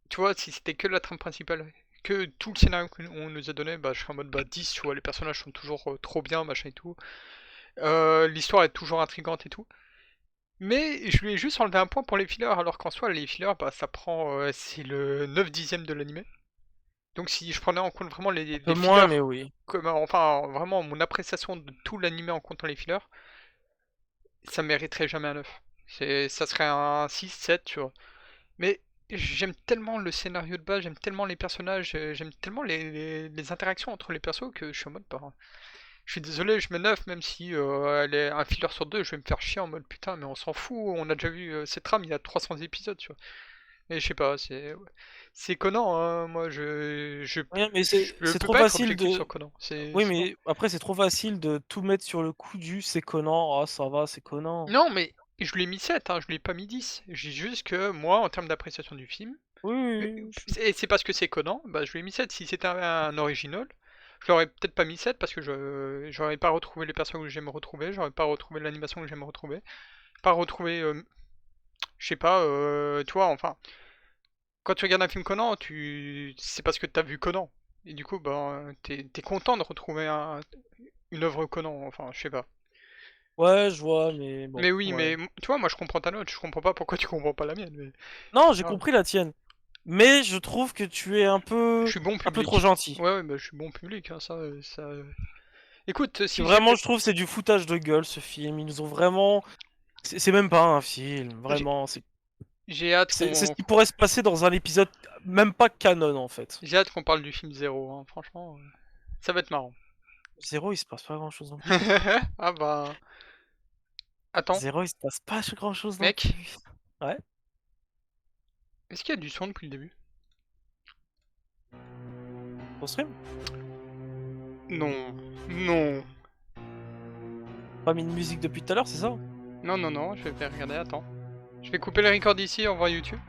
[SPEAKER 1] tu vois, si c'était que la trame principale, que tout le scénario qu'on nous a donné, bah, je serais en mode bah, 10, tu vois, les personnages sont toujours trop bien, machin et tout. L'histoire est toujours intrigante et tout. Mais je lui ai juste enlevé un point pour les fillers, alors qu'en soi, les fillers, bah, ça prend. C'est le 9 dixième de l'animé. Donc si je prenais en compte vraiment les
[SPEAKER 2] Un peu
[SPEAKER 1] fillers,
[SPEAKER 2] moins, mais oui.
[SPEAKER 1] enfin, vraiment mon appréciation de tout l'animé en comptant les fillers, ça mériterait jamais un 9. Ça serait un 6, 7, tu vois. Mais j'aime tellement le scénario de base, j'aime tellement les personnages, j'aime tellement les interactions entre les persos que je suis en mode, bah, je suis désolé, je mets 9, même si elle est un filler sur 2, je vais me faire chier en mode putain, mais on s'en fout, on a déjà vu cette trame il y a 300 épisodes, tu vois. Mais je sais pas, c'est Conan, hein, moi
[SPEAKER 2] Ouais, mais
[SPEAKER 1] je
[SPEAKER 2] c'est
[SPEAKER 1] peux
[SPEAKER 2] trop
[SPEAKER 1] pas être
[SPEAKER 2] facile
[SPEAKER 1] objectif
[SPEAKER 2] de.
[SPEAKER 1] sur Conan.
[SPEAKER 2] Oui,
[SPEAKER 1] C'est
[SPEAKER 2] mais après, c'est trop facile de tout mettre sur le coup du c'est Conan. Ah, ça va, c'est Conan.
[SPEAKER 1] Non, mais je lui ai mis 7, hein, je lui ai pas mis 10. J'ai juste que moi, en termes d'appréciation du film,
[SPEAKER 2] Oui, oui, oui.
[SPEAKER 1] et c'est parce que c'est Conan, bah je lui ai mis 7. Si c'était un original, je l'aurais peut-être pas mis 7 parce que j'aurais pas retrouvé les personnes que j'aime retrouver, j'aurais pas retrouvé l'animation que j'aime retrouver, pas retrouvé, je sais pas, toi, enfin, quand tu regardes un film Conan, c'est parce que t'as vu Conan. Et du coup, bah, t'es content de retrouver une œuvre Conan, enfin, je sais pas.
[SPEAKER 2] Ouais, je vois, mais bon.
[SPEAKER 1] Mais oui,
[SPEAKER 2] ouais.
[SPEAKER 1] mais tu vois, moi je comprends ta note, je comprends pas pourquoi tu comprends pas la mienne. Mais...
[SPEAKER 2] Non, j'ai
[SPEAKER 1] Ah.
[SPEAKER 2] compris la tienne. Mais je trouve que tu es un peu.
[SPEAKER 1] Je suis bon
[SPEAKER 2] Un peu
[SPEAKER 1] public.
[SPEAKER 2] trop gentil.
[SPEAKER 1] Ouais, bah, je suis bon public, hein, ça. Écoute, si
[SPEAKER 2] Vraiment, je trouve que c'est du foutage de gueule ce film. Ils nous ont vraiment. C'est même pas un film, vraiment.
[SPEAKER 1] j'ai hâte
[SPEAKER 2] C'est ce
[SPEAKER 1] qu'on
[SPEAKER 2] qui pourrait se passer dans un épisode même pas canon en fait.
[SPEAKER 1] j'ai hâte qu'on parle du film Zéro, hein, franchement, ça va être marrant.
[SPEAKER 2] Zéro, il se passe pas grand chose non plus.
[SPEAKER 1] Ah bah... Attends,
[SPEAKER 2] Zéro, il se passe pas grand chose non
[SPEAKER 1] mec,
[SPEAKER 2] plus. Ouais.
[SPEAKER 1] est-ce qu'il y a du son depuis le début?
[SPEAKER 2] Ton stream?
[SPEAKER 1] Non, non,
[SPEAKER 2] Pas mis de musique depuis tout à l'heure, c'est ça?
[SPEAKER 1] non, je vais regarder, attends. Je vais couper le record ici, on voit YouTube.